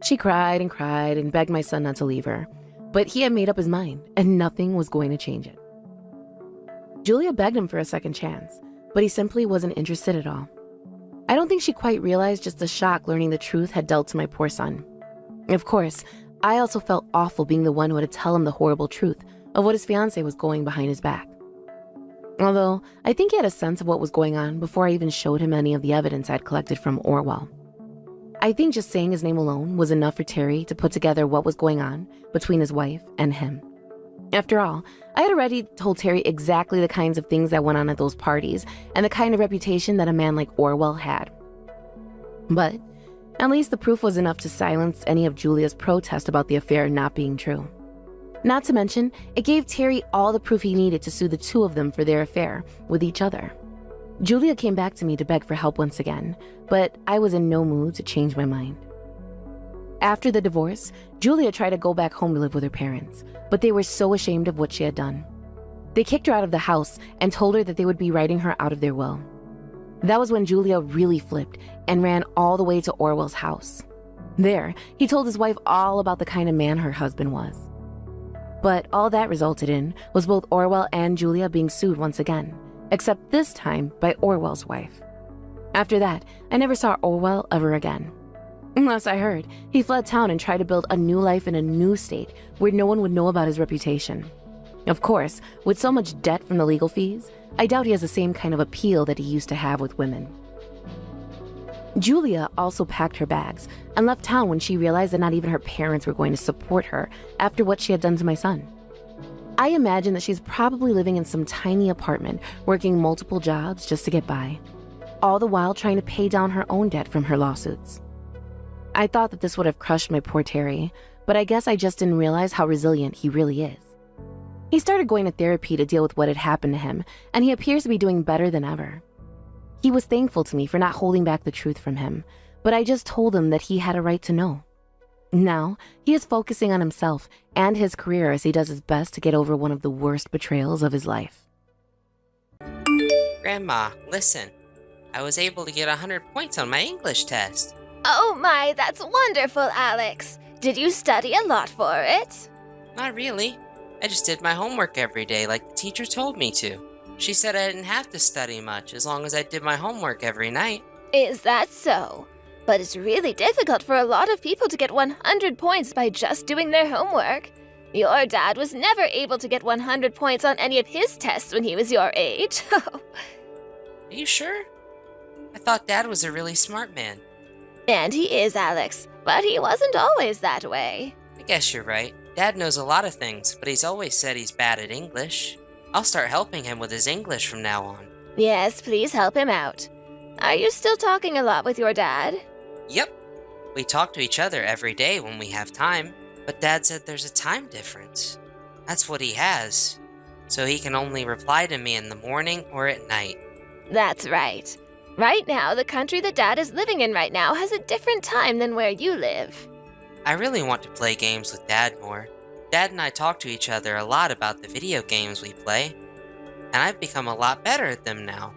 Speaker 3: She cried and begged my son not to leave her, but he had made up his mind, and nothing was going to change it. Julia begged him for a second chance, but he simply wasn't interested at all. I don't think she quite realized just the shock learning the truth had dealt to my poor son. Of course, I also felt awful being the one who had to tell him the horrible truth of what his fiancée was going behind his back. Although, I think he had a sense of what was going on before I even showed him any of the evidence I'd collected from Orwell. I think just saying his name alone was enough for Terry to put together what was going on between his wife and him. After all, I had already told Terry exactly the kinds of things that went on at those parties and the kind of reputation that a man like Orwell had. But at least the proof was enough to silence any of Julia's protest about the affair not being true. Not to mention, it gave Terry all the proof he needed to sue the two of them for their affair with each other. Julia came back to me to beg for help once again, but I was in no mood to change my mind. After the divorce, Julia tried to go back home to live with her parents, but they were so ashamed of what she had done. They kicked her out of the house and told her that they would be writing her out of their will. That was when Julia really flipped and ran all the way to Orwell's house. There, he told his wife all about the kind of man her husband was. But all that resulted in was both Orwell and Julia being sued once again, except this time by Orwell's wife. After that, I never saw Orwell ever again. Unless I heard, he fled town and tried to build a new life in a new state where no one would know about his reputation. Of course, with so much debt from the legal fees, I doubt he has the same kind of appeal that he used to have with women. Julia also packed her bags and left town when she realized that not even her parents were going to support her after what she had done to my son. I imagine that she's probably living in some tiny apartment, working multiple jobs just to get by, all the while trying to pay down her own debt from her lawsuits. I thought that this would have crushed my poor Terry, but I guess I just didn't realize how resilient he really is. He started going to therapy to deal with what had happened to him, and he appears to be doing better than ever. He was thankful to me for not holding back the truth from him, but I just told him that he had a right to know. Now, he is focusing on himself and his career as he does his best to get over one of the worst betrayals of his life.
Speaker 4: Grandma, listen. I was able to get 100 points on my English test.
Speaker 5: Oh my, that's wonderful, Alex. Did you study a lot for it?
Speaker 4: Not really. I just did my homework every day like the teacher told me to. She said I didn't have to study much as long as I did my homework every night.
Speaker 5: Is that so? But it's really difficult for a lot of people to get 100 points by just doing their homework. Your dad was never able to get 100 points on any of his tests when he was your age.
Speaker 4: Are you sure? I thought Dad was a really smart man.
Speaker 5: And he is, Alex, but he wasn't always that way.
Speaker 4: I guess you're right. Dad knows a lot of things, but he's always said he's bad at English. I'll start helping him with his English from now on.
Speaker 5: Yes, please help him out. Are you still talking a lot with your dad?
Speaker 4: Yep. We talk to each other every day when we have time, but Dad said there's a time difference. That's what he has. So he can only reply to me in the morning or at night.
Speaker 5: That's right. Right now, the country that Dad is living in right now has a different time than where you live.
Speaker 4: I really want to play games with Dad more. Dad and I talk to each other a lot about the video games we play, and I've become a lot better at them now,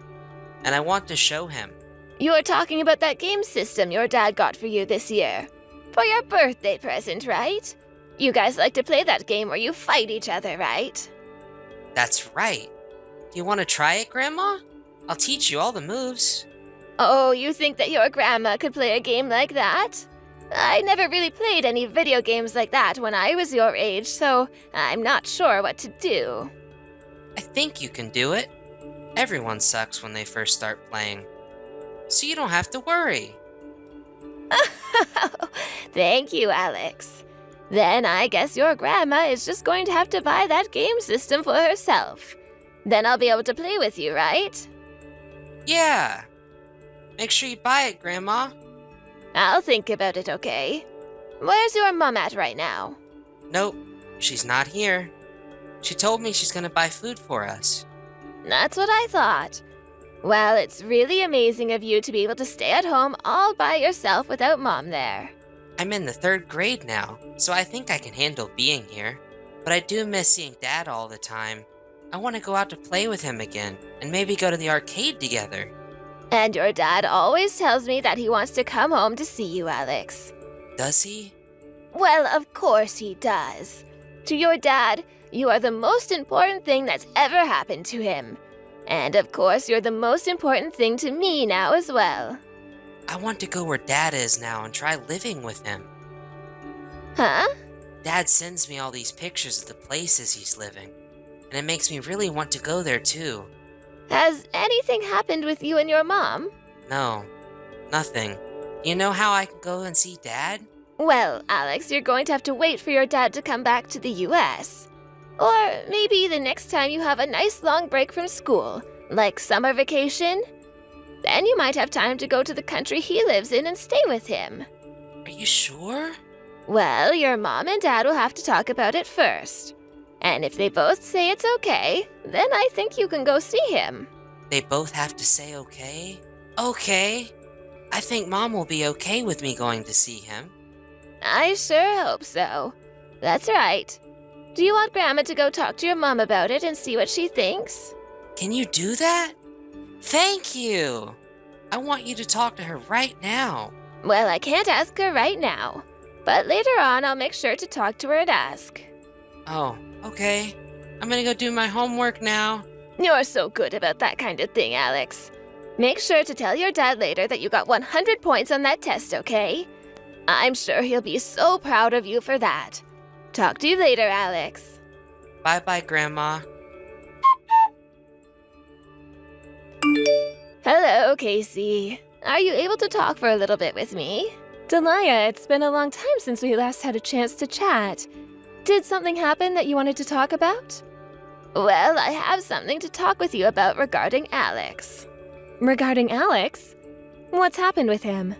Speaker 4: and I want to show him.
Speaker 5: You're talking about that game system your dad got for you this year. For your birthday present, right? You guys like to play that game where you fight each other, right?
Speaker 4: That's right. Do you want to try it, Grandma? I'll teach you all the moves.
Speaker 5: Oh, you think that your grandma could play a game like that? I never really played any video games like that when I was your age, so I'm not sure what to do.
Speaker 4: I think you can do it. Everyone sucks when they first start playing. So you don't have to worry.
Speaker 5: Thank you, Alex. Then I guess your grandma is just going to have to buy that game system for herself. Then I'll be able to play with you, right?
Speaker 4: Yeah. Make sure you buy it, Grandma.
Speaker 5: I'll think about it, okay? Where's your mom at right now?
Speaker 4: Nope, she's not here. She told me she's gonna buy food for us.
Speaker 5: That's what I thought. Well, it's really amazing of you to be able to stay at home all by yourself without Mom there.
Speaker 4: I'm in the 3rd grade now, so I think I can handle being here. But I do miss seeing Dad all the time. I want to go out to play with him again, and maybe go to the arcade together.
Speaker 5: And your dad always tells me that he wants to come home to see you, Alex.
Speaker 4: Does he?
Speaker 5: Well, of course he does. To your dad, you are the most important thing that's ever happened to him. And of course, you're the most important thing to me now as well.
Speaker 4: I want to go where Dad is now and try living with him.
Speaker 5: Huh?
Speaker 4: Dad sends me all these pictures of the places he's living, and it makes me really want to go there too.
Speaker 5: Has anything happened with you and your mom?
Speaker 4: No, nothing. You know how I can go and see Dad?
Speaker 5: Well, Alex, you're going to have to wait for your dad to come back to the US. Or maybe the next time you have a nice long break from school, like summer vacation. Then you might have time to go to the country he lives in and stay with him.
Speaker 4: Are you sure?
Speaker 5: Well, your mom and dad will have to talk about it first. And if they both say it's okay, then I think you can go see him.
Speaker 4: They both have to say okay? Okay. I think Mom will be okay with me going to see him.
Speaker 5: I sure hope so. That's right. Do you want Grandma to go talk to your mom about it and see what she thinks?
Speaker 4: Can you do that? Thank you! I want you to talk to her right now.
Speaker 5: Well, I can't ask her right now. But later on, I'll make sure to talk to her and ask.
Speaker 4: Oh, okay. I'm gonna go do my homework now.
Speaker 5: You're so good about that kind of thing, Alex. Make sure to tell your dad later that you got 100 points on that test, okay? I'm sure he'll be so proud of you for that. Talk to you later, Alex.
Speaker 4: Bye-bye, Grandma.
Speaker 5: Hello, Casey. Are you able to talk for a little bit with me? Delia, it's been a long time since we last had a chance to chat. Did something happen that you wanted to talk about? Well, I have something to talk with you about regarding Alex. Regarding Alex? What's happened with him?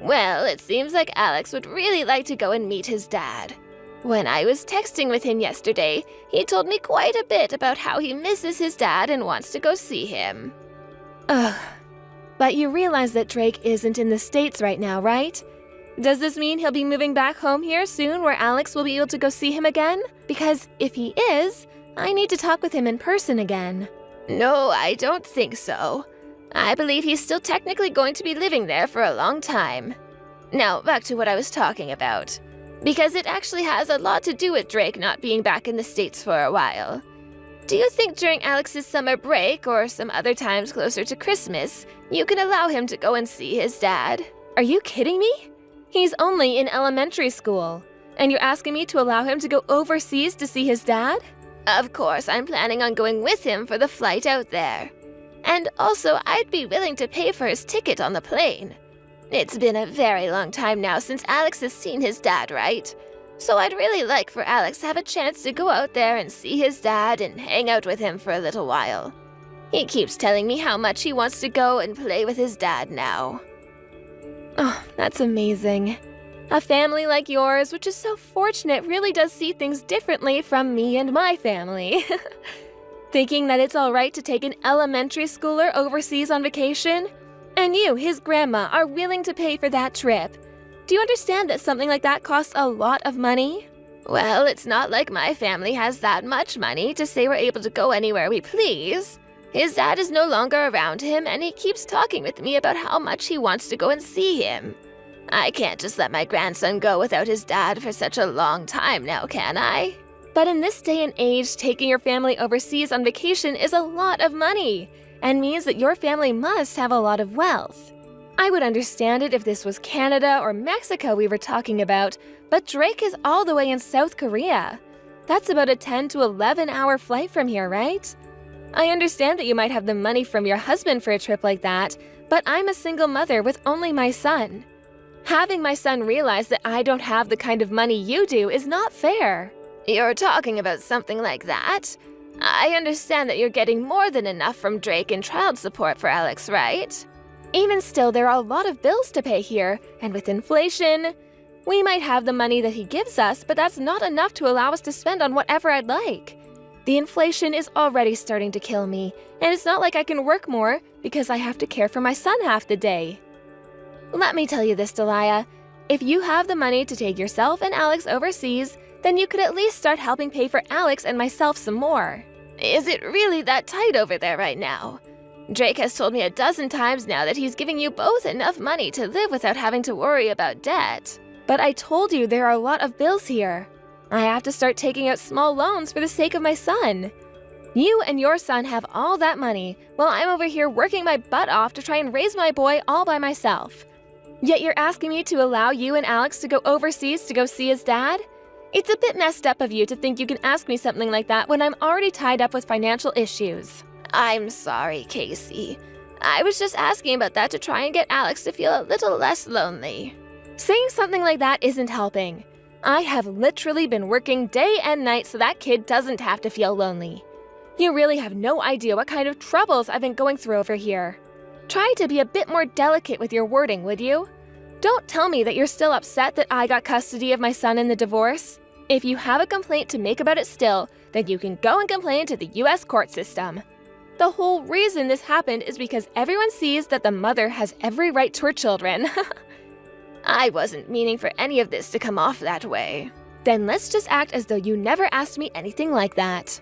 Speaker 5: Well, it seems like Alex would really like to go and meet his dad. When I was texting with him yesterday, he told me quite a bit about how he misses his dad and wants to go see him. Ugh. But you realize that Drake isn't in the States right now, right? Does this mean he'll be moving back home here soon where Alex will be able to go see him again? Because if he is, I need to talk with him in person again. No, I don't think so. I believe he's still technically going to be living there for a long time. Now, back to what I was talking about. Because it actually has a lot to do with Drake not being back in the States for a while. Do you think during Alex's summer break or some other times closer to Christmas, you can allow him to go and see his dad? Are you kidding me? He's only in elementary school, and you're asking me to allow him to go overseas to see his dad? Of course, I'm planning on going with him for the flight out there. And also, I'd be willing to pay for his ticket on the plane. It's been a very long time now since Alex has seen his dad, right? So I'd really like for Alex to have a chance to go out there and see his dad and hang out with him for a little while. He keeps telling me how much he wants to go and play with his dad now. Oh, that's amazing. A family like yours, which is so fortunate, really does see things differently from me and my family. Thinking that it's all right to take an elementary schooler overseas on vacation? And you, his grandma, are willing to pay for that trip. Do you understand that something like that costs a lot of money? Well, it's not like my family has that much money to say we're able to go anywhere we please. His dad is no longer around him, and he keeps talking with me about how much he wants to go and see him. I can't just let my grandson go without his dad for such a long time now, can I? But in this day and age, taking your family overseas on vacation is a lot of money. and means that your family must have a lot of wealth. I would understand it if this was Canada or Mexico we were talking about, but Drake is all the way in South Korea. That's about a 10 to 11 hour flight from here, right? I understand that you might have the money from your husband for a trip like that, but I'm a single mother with only my son. Having my son realize that I don't have the kind of money you do is not fair. You're talking about something like that? I understand that you're getting more than enough from Drake in child support for Alex, right? Even still, there are a lot of bills to pay here, and with inflation, we might have the money that he gives us, but that's not enough to allow us to spend on whatever I'd like. The inflation is already starting to kill me, and it's not like I can work more because I have to care for my son half the day. Let me tell you this, Delia. If you have the money to take yourself and Alex overseas, then you could at least start helping pay for Alex and myself some more. Is it really that tight over there right now? Drake has told me a dozen times now that he's giving you both enough money to live without having to worry about debt. But I told you there are a lot of bills here. I have to start taking out small loans for the sake of my son. You and your son have all that money, while I'm over here working my butt off to try and raise my boy all by myself. Yet you're asking me to allow you and Alex to go overseas to go see his dad? It's a bit messed up of you to think you can ask me something like that when I'm already tied up with financial issues. I'm sorry, Casey. I was just asking about that to try and get Alex to feel a little less lonely. Saying something like that isn't helping. I have literally been working day and night so that kid doesn't have to feel lonely. You really have no idea what kind of troubles I've been going through over here. Try to be a bit more delicate with your wording, would you? Don't tell me that you're still upset that I got custody of my son in the divorce. If you have a complaint to make about it still, then you can go and complain to the US court system. The whole reason this happened is because everyone sees that the mother has every right to her children. I wasn't meaning for any of this to come off that way. Then let's just act as though you never asked me anything like that.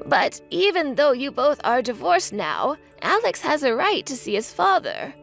Speaker 5: But even though you both are divorced now, Alex has a right to see his father.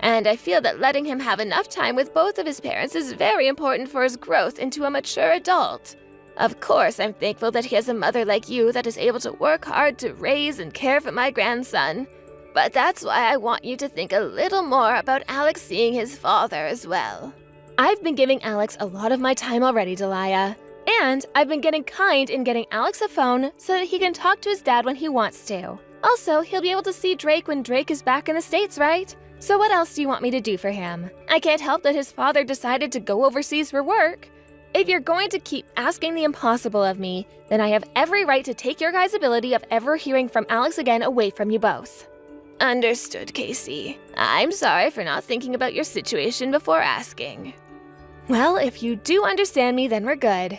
Speaker 5: And I feel that letting him have enough time with both of his parents is very important for his growth into a mature adult. Of course, I'm thankful that he has a mother like you that is able to work hard to raise and care for my grandson. But that's why I want you to think a little more about Alex seeing his father as well. I've been giving Alex a lot of my time already, Delia. And I've been getting kind in getting Alex a phone so that he can talk to his dad when he wants to. Also, he'll be able to see Drake when Drake is back in the States, right? So what else do you want me to do for him? I can't help that his father decided to go overseas for work. If you're going to keep asking the impossible of me, then I have every right to take your guys' ability of ever hearing from Alex again away from you both. Understood, Casey. I'm sorry for not thinking about your situation before asking. Well, if you do understand me, then we're good.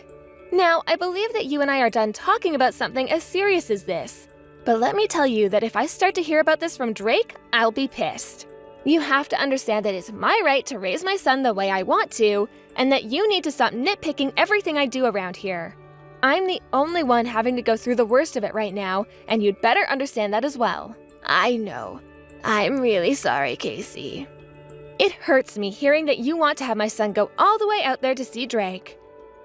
Speaker 5: Now, I believe that you and I are done talking about something as serious as this. But let me tell you that if I start to hear about this from Drake, I'll be pissed. You have to understand that it's my right to raise my son the way I want to, and that you need to stop nitpicking everything I do around here. I'm the only one having to go through the worst of it right now, and you'd better understand that as well. I know. I'm really sorry, Casey. It hurts me hearing that you want to have my son go all the way out there to see Drake.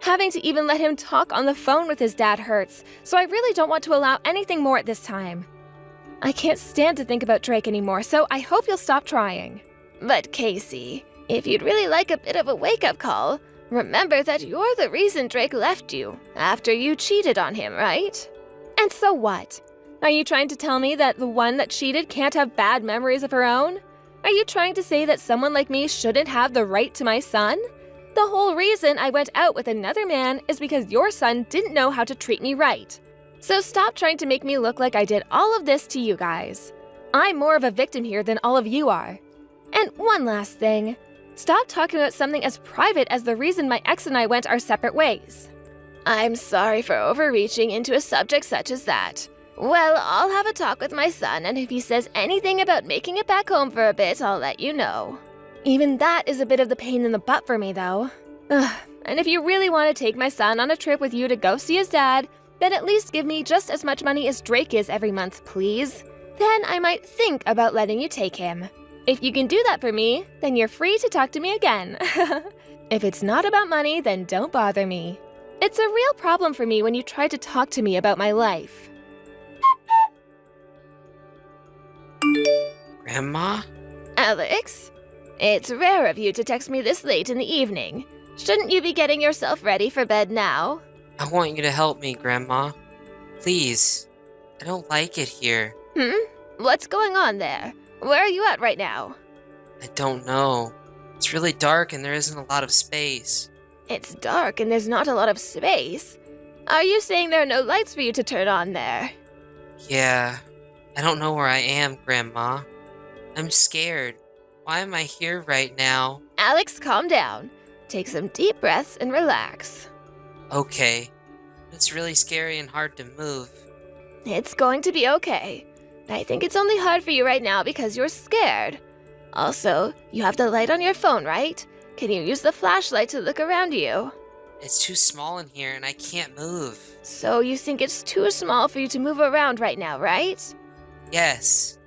Speaker 5: Having to even let him talk on the phone with his dad hurts, so I really don't want to allow anything more at this time. I can't stand to think about Drake anymore, so I hope you'll stop trying. But Casey, if you'd really like a bit of a wake-up call, remember that you're the reason Drake left you after you cheated on him, right? And so what? Are you trying to tell me that the one that cheated can't have bad memories of her own? Are you trying to say that someone like me shouldn't have the right to my son? The whole reason I went out with another man is because your son didn't know how to treat me right. So stop trying to make me look like I did all of this to you guys. I'm more of a victim here than all of you are. And one last thing. Stop talking about something as private as the reason my ex and I went our separate ways. I'm sorry for overreaching into a subject such as that. Well, I'll have a talk with my son, and if he says anything about making it back home for a bit, I'll let you know. Even that is a bit of the pain in the butt for me, though. Ugh. And if you really want to take my son on a trip with you to go see his dad, then at least give me just as much money as Drake is every month, please. Then I might think about letting you take him. If you can do that for me, then you're free to talk to me again. If it's not about money, then don't bother me. It's a real problem for me when you try to talk to me about my life.
Speaker 4: Grandma?
Speaker 5: Alex, it's rare of you to text me this late in the evening. Shouldn't you be getting yourself ready for bed now?
Speaker 4: I want you to help me, Grandma. Please. I don't like it here.
Speaker 5: What's going on there? Where are you at right now?
Speaker 4: I don't know. It's really dark and there isn't a lot of space.
Speaker 5: It's dark and there's not a lot of space. Are you saying there are no lights for you to turn on there?
Speaker 4: Yeah. I don't know where I am, Grandma. I'm scared. Why am I here right now?
Speaker 5: Alex, calm down. Take some deep breaths and relax.
Speaker 4: Okay. It's really scary and hard to move.
Speaker 5: It's going to be okay. I think it's only hard for you right now because you're scared. Also, you have the light on your phone, right? Can you use the flashlight to look around you?
Speaker 4: It's too small in here and I can't move.
Speaker 5: So you think it's too small for you to move around right now, right?
Speaker 4: Yes.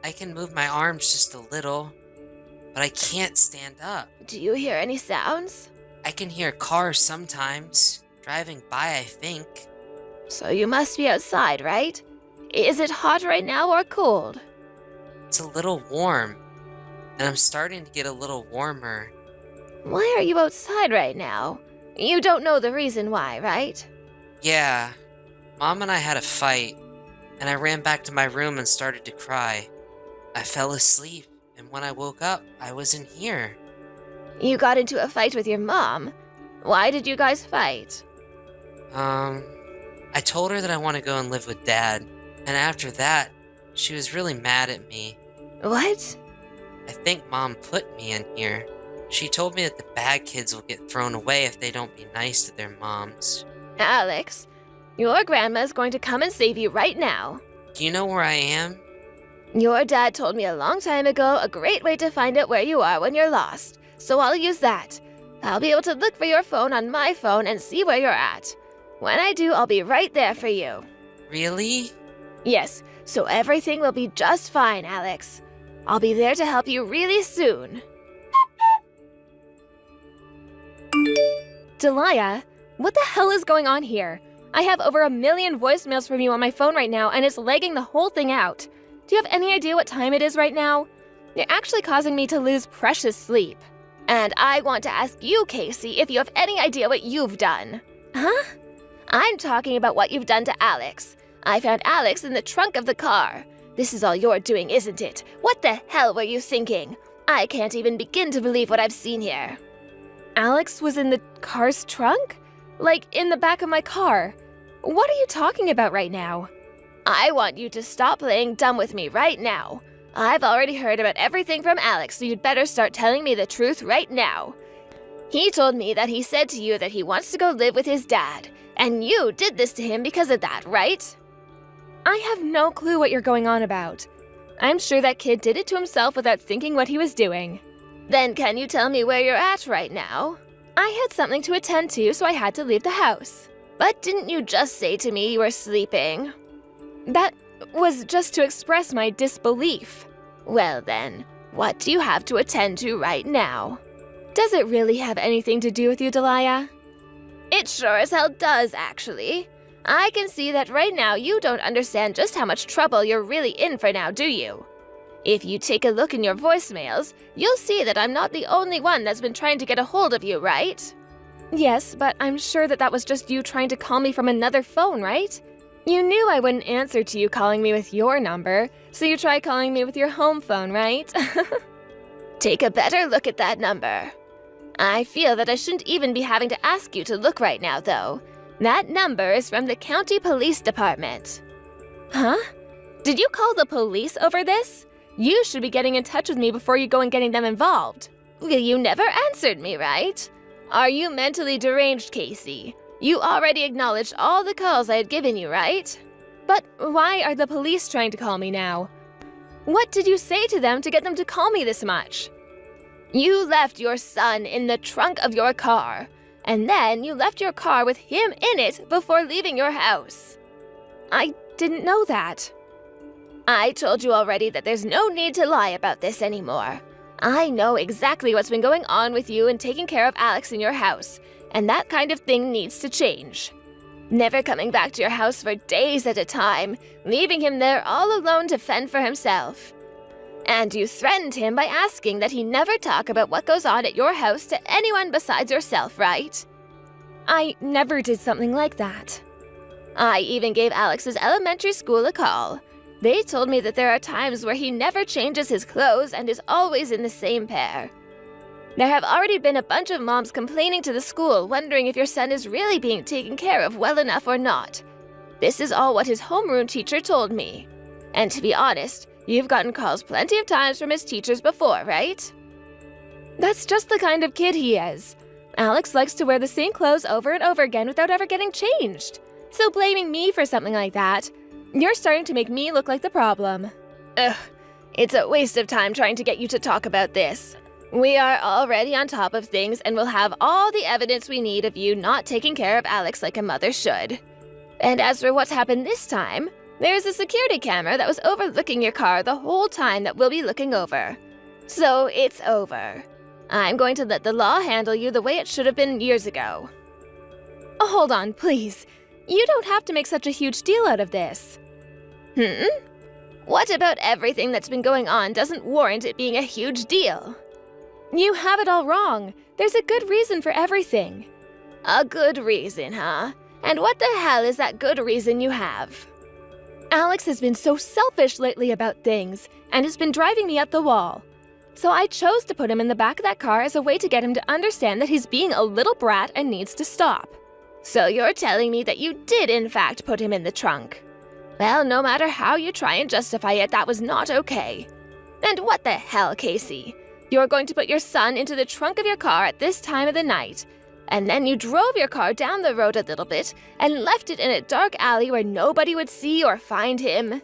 Speaker 4: I can move my arms just a little, but I can't stand up.
Speaker 5: Do you hear any sounds?
Speaker 4: I can hear cars sometimes, driving by, I think.
Speaker 5: So you must be outside, right? Is it hot right now or cold?
Speaker 4: It's a little warm, and I'm starting to get a little warmer.
Speaker 5: Why are you outside right now? You don't know the reason why, right?
Speaker 4: Yeah, Mom and I had a fight, and I ran back to my room and started to cry. I fell asleep, and when I woke up, I was in here.
Speaker 5: You got into a fight with your mom. Why did you guys fight?
Speaker 4: I told her that I want to go and live with Dad, and after that, she was really mad at me.
Speaker 5: What?
Speaker 4: I think Mom put me in here. She told me that the bad kids will get thrown away if they don't be nice to their moms.
Speaker 5: Alex, your grandma is going to come and save you right now.
Speaker 4: Do you know where I am?
Speaker 5: Your dad told me a long time ago a great way to find out where you are when you're lost, so I'll use that. I'll be able to look for your phone on my phone and see where you're at. When I do, I'll be right there for you.
Speaker 4: Really?
Speaker 5: Yes, so everything will be just fine, Alex. I'll be there to help you really soon.
Speaker 2: Delia, what the hell is going on here? I have over 1 million voicemails from you on my phone right now, and it's lagging the whole thing out. Do you have any idea what time it is right now? You're actually causing me to lose precious sleep.
Speaker 5: And I want to ask you, Casey, if you have any idea what you've done.
Speaker 2: Huh?
Speaker 5: I'm talking about what you've done to Alex. I found Alex in the trunk of the car. This is all you're doing, isn't it? What the hell were you thinking? I can't even begin to believe what I've seen here.
Speaker 2: Alex was in the car's trunk? Like, in the back of my car. What are you talking about right now?
Speaker 5: I want you to stop playing dumb with me right now. I've already heard about everything from Alex, so you'd better start telling me the truth right now. He told me that he said to you that he wants to go live with his dad, and you did this to him because of that, right?
Speaker 2: I have no clue what you're going on about. I'm sure that kid did it to himself without thinking what he was doing.
Speaker 5: Then can you tell me where you're at right now?
Speaker 2: I had something to attend to, so I had to leave the house.
Speaker 5: But didn't you just say to me you were sleeping?
Speaker 2: That was just to express my disbelief.
Speaker 5: Well then, what do you have to attend to right now?
Speaker 2: Does it really have anything to do with you, Delia?
Speaker 5: It sure as hell does, actually. I can see that right now you don't understand just how much trouble you're really in for now, do you? If you take a look in your voicemails, you'll see that I'm not the only one that's been trying to get a hold of you, right?
Speaker 2: Yes, but I'm sure that was just you trying to call me from another phone, right? You knew I wouldn't answer to you calling me with your number, so you tried calling me with your home phone, right?
Speaker 5: Take a better look at that number. I feel that I shouldn't even be having to ask you to look right now, though. That number is from the county police department.
Speaker 2: Huh? Did you call the police over this? You should be getting in touch with me before you go and getting them involved.
Speaker 5: You never answered me, right? Are you mentally deranged, Casey? You already acknowledged all the calls I had given you, right?
Speaker 2: But why are the police trying to call me now? What did you say to them to get them to call me this much?
Speaker 5: You left your son in the trunk of your car, and then you left your car with him in it before leaving your house.
Speaker 2: I didn't know that.
Speaker 5: I told you already that there's no need to lie about this anymore. I know exactly what's been going on with you and taking care of Alex in your house, and that kind of thing needs to change. Never coming back to your house for days at a time, leaving him there all alone to fend for himself. And you threatened him by asking that he never talk about what goes on at your house to anyone besides yourself, right?
Speaker 6: I never did something like that.
Speaker 5: I even gave Alex's elementary school a call. They told me that there are times where he never changes his clothes and is always in the same pair. There have already been a bunch of moms complaining to the school, wondering if your son is really being taken care of well enough or not. This is all what his homeroom teacher told me. And to be honest, you've gotten calls plenty of times from his teachers before, right?
Speaker 6: That's just the kind of kid he is. Alex likes to wear the same clothes over and over again without ever getting changed. So blaming me for something like that, you're starting to make me look like the problem.
Speaker 5: Ugh, it's a waste of time trying to get you to talk about this. We are already on top of things and will have all the evidence we need of you not taking care of Alex like a mother should. And as for what's happened this time, there's a security camera that was overlooking your car the whole time that we'll be looking over. So it's over. I'm going to let the law handle you the way it should have been years ago.
Speaker 6: Oh, hold on, please. You don't have to make such a huge deal out of this.
Speaker 5: What about everything that's been going on doesn't warrant it being a huge deal?
Speaker 6: You have it all wrong. There's a good reason for everything.
Speaker 5: A good reason, huh? And what the hell is that good reason you have?
Speaker 6: Alex has been so selfish lately about things, and it's been driving me up the wall. So I chose to put him in the back of that car as a way to get him to understand that he's being a little brat and needs to stop.
Speaker 5: So you're telling me that you did in fact put him in the trunk? Well, no matter how you try and justify it, that was not okay. And what the hell, Casey? You're going to put your son into the trunk of your car at this time of the night, and then you drove your car down the road a little bit and left it in a dark alley where nobody would see or find him.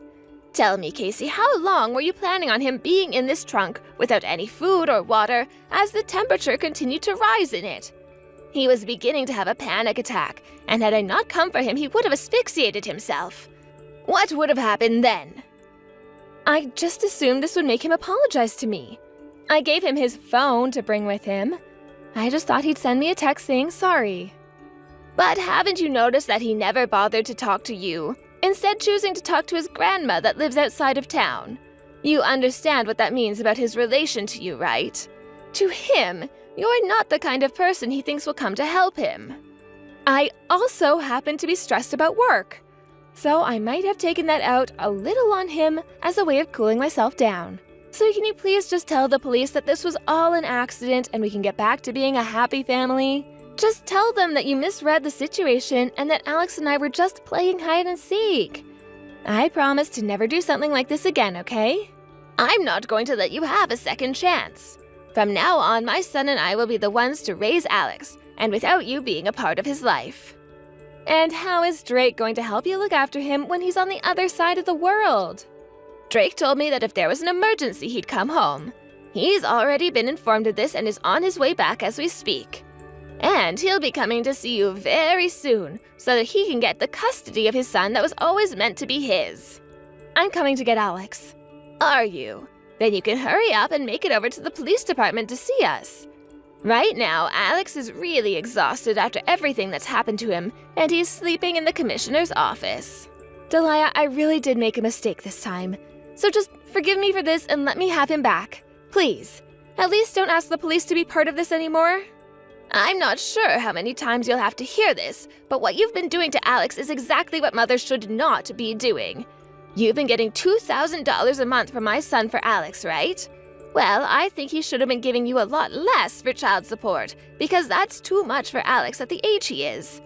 Speaker 5: Tell me, Casey, how long were you planning on him being in this trunk without any food or water as the temperature continued to rise in it? He was beginning to have a panic attack, and had I not come for him, he would have asphyxiated himself. What would have happened then?
Speaker 6: I just assumed this would make him apologize to me. I gave him his phone to bring with him. I just thought he'd send me a text saying sorry.
Speaker 5: But haven't you noticed that he never bothered to talk to you, instead choosing to talk to his grandma that lives outside of town? You understand what that means about his relation to you, right? To him, you're not the kind of person he thinks will come to help him.
Speaker 6: I also happen to be stressed about work, so I might have taken that out a little on him as a way of cooling myself down. So can you please just tell the police that this was all an accident and we can get back to being a happy family? Just tell them that you misread the situation and that Alex and I were just playing hide and seek. I promise to never do something like this again, okay?
Speaker 5: I'm not going to let you have a second chance. From now on, my son and I will be the ones to raise Alex, and without you being a part of his life.
Speaker 6: And how is Drake going to help you look after him when he's on the other side of the world?
Speaker 5: Drake told me that if there was an emergency, he'd come home. He's already been informed of this and is on his way back as we speak. And he'll be coming to see you very soon, so that he can get the custody of his son that was always meant to be his.
Speaker 6: I'm coming to get Alex.
Speaker 5: Are you? Then you can hurry up and make it over to the police department to see us. Right now, Alex is really exhausted after everything that's happened to him, and he's sleeping in the commissioner's office.
Speaker 6: Delia, I really did make a mistake this time. So just forgive me for this and let me have him back. Please. At least don't ask the police to be part of this anymore.
Speaker 5: I'm not sure how many times you'll have to hear this, but what you've been doing to Alex is exactly what mothers should not be doing. You've been getting $2,000 a month from my son for Alex, right? Well, I think he should have been giving you a lot less for child support, because that's too much for Alex at the age he is.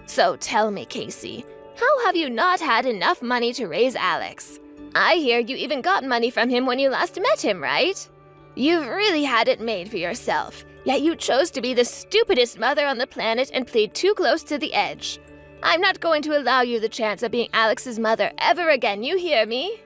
Speaker 5: So tell me, Casey, how have you not had enough money to raise Alex? I hear you even got money from him when you last met him, right? You've really had it made for yourself, yet you chose to be the stupidest mother on the planet and played too close to the edge. I'm not going to allow you the chance of being Alex's mother ever again, you hear me?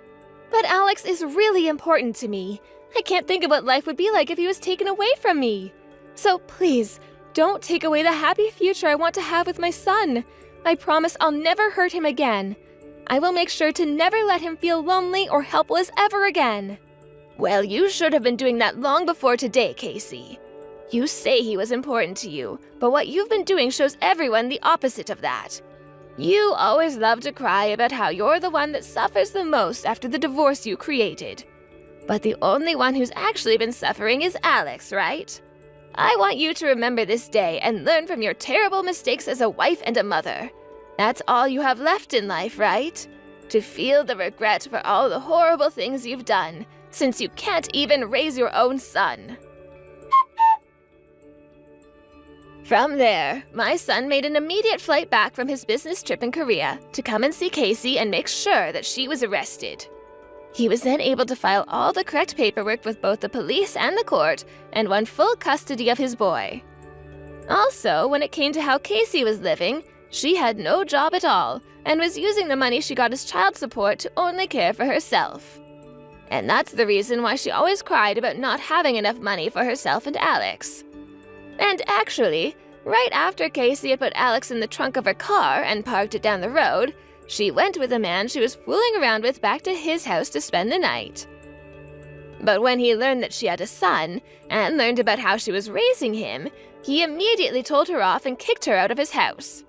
Speaker 6: But Alex is really important to me. I can't think of what life would be like if he was taken away from me. So please, don't take away the happy future I want to have with my son. I promise I'll never hurt him again. I will make sure to never let him feel lonely or helpless ever again.
Speaker 5: Well, you should have been doing that long before today, Casey. You say he was important to you, but what you've been doing shows everyone the opposite of that. You always love to cry about how you're the one that suffers the most after the divorce you created. But the only one who's actually been suffering is Alex, right? I want you to remember this day and learn from your terrible mistakes as a wife and a mother. That's all you have left in life, right? To feel the regret for all the horrible things you've done, since you can't even raise your own son. From there, my son made an immediate flight back from his business trip in Korea to come and see Casey and make sure that she was arrested. He was then able to file all the correct paperwork with both the police and the court and won full custody of his boy. Also, when it came to how Casey was living, she had no job at all and was using the money she got as child support to only care for herself. And that's the reason why she always cried about not having enough money for herself and Alex. And actually, right after Casey had put Alex in the trunk of her car and parked it down the road, she went with a man she was fooling around with back to his house to spend the night. But when he learned that she had a son, and learned about how she was raising him, he immediately told her off and kicked her out of his house.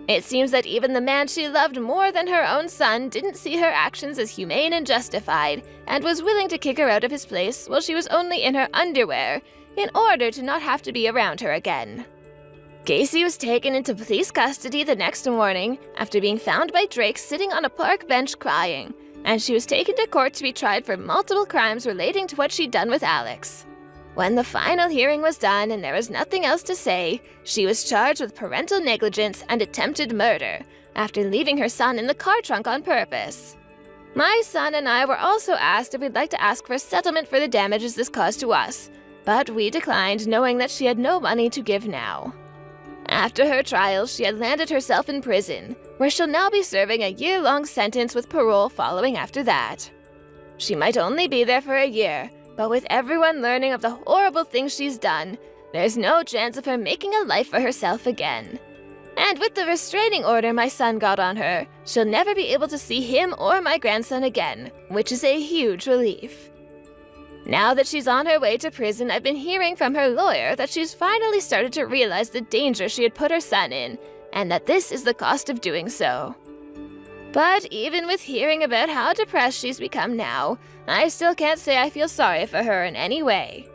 Speaker 5: It seems that even the man she loved more than her own son didn't see her actions as humane and justified, and was willing to kick her out of his place while she was only in her underwear, in order to not have to be around her again. Casey was taken into police custody the next morning after being found by Drake sitting on a park bench crying, and she was taken to court to be tried for multiple crimes relating to what she'd done with Alex. When the final hearing was done and there was nothing else to say, she was charged with parental negligence and attempted murder after leaving her son in the car trunk on purpose. My son and I were also asked if we'd like to ask for a settlement for the damages this caused to us, but we declined, knowing that she had no money to give now. After her trial, she had landed herself in prison, where she'll now be serving a year-long sentence with parole following after that. She might only be there for a year, but with everyone learning of the horrible things she's done, there's no chance of her making a life for herself again. And with the restraining order my son got on her, she'll never be able to see him or my grandson again, which is a huge relief. Now that she's on her way to prison, I've been hearing from her lawyer that she's finally started to realize the danger she had put her son in, and that this is the cost of doing so. But even with hearing about how depressed she's become now, I still can't say I feel sorry for her in any way.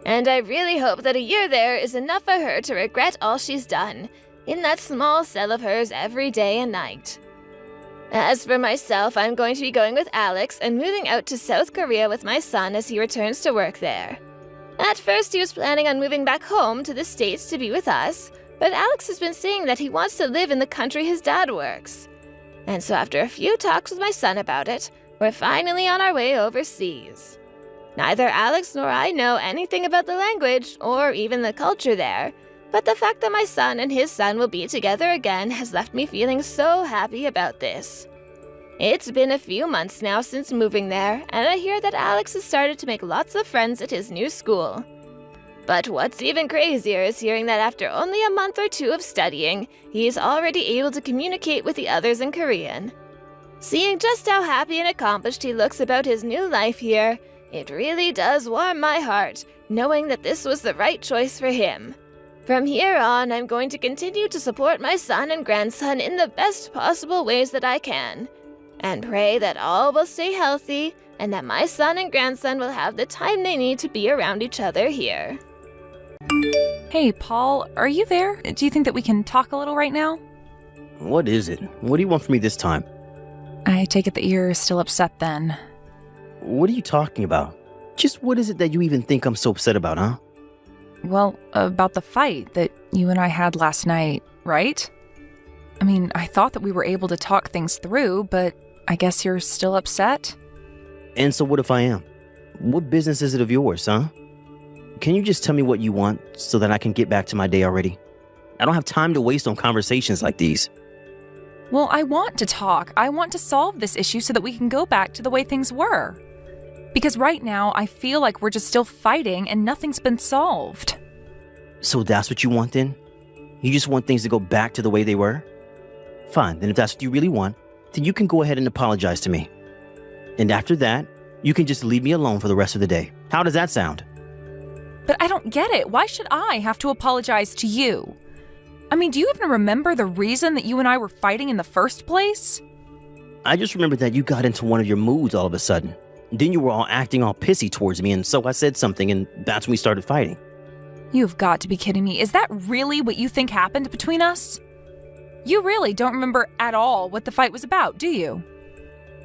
Speaker 5: And I really hope that a year there is enough for her to regret all she's done, in that small cell of hers every day and night. As for myself, I'm going to be going with Alex and moving out to South Korea with my son as he returns to work there. At first, he was planning on moving back home to the States to be with us, but Alex has been saying that he wants to live in the country his dad works. And so after a few talks with my son about it, we're finally on our way overseas. Neither Alex nor I know anything about the language or even the culture there, but the fact that my son and his son will be together again has left me feeling so happy about this. It's been a few months now since moving there, and I hear that Alex has started to make lots of friends at his new school. But what's even crazier is hearing that after only a month or two of studying, he's already able to communicate with the others in Korean. Seeing just how happy and accomplished he looks about his new life here, it really does warm my heart, knowing that this was the right choice for him. From here on, I'm going to continue to support my son and grandson in the best possible ways that I can, and pray that all will stay healthy and that my son and grandson will have the time they need to be around each other here.
Speaker 2: Hey, Paul, are you there? Do you think that we can talk a little right now?
Speaker 1: What is it? What do you want from me this time?
Speaker 2: I take it that you're still upset then.
Speaker 1: What are you talking about? Just what is it that you even think I'm so upset about, huh?
Speaker 2: Well, about the fight that you and I had last night, right? I mean, I thought that we were able to talk things through, but I guess you're still upset?
Speaker 1: And so what if I am? What business is it of yours, huh? Can you just tell me what you want so that I can get back to my day already? I don't have time to waste on conversations like these.
Speaker 2: Well, I want to talk. I want to solve this issue so that we can go back to the way things were. Because right now, I feel like we're just still fighting and nothing's been solved.
Speaker 1: So that's what you want then? You just want things to go back to the way they were? Fine, then if that's what you really want, then you can go ahead and apologize to me. And after that, you can just leave me alone for the rest of the day. How does that sound?
Speaker 2: But I don't get it. Why should I have to apologize to you? I mean, do you even remember the reason that you and I were fighting in the first place?
Speaker 1: I just remembered that you got into one of your moods all of a sudden. Then you were all acting all pissy towards me, and so I said something, and that's when we started fighting.
Speaker 2: You've got to be kidding me. Is that really what you think happened between us? You really don't remember at all what the fight was about, do you?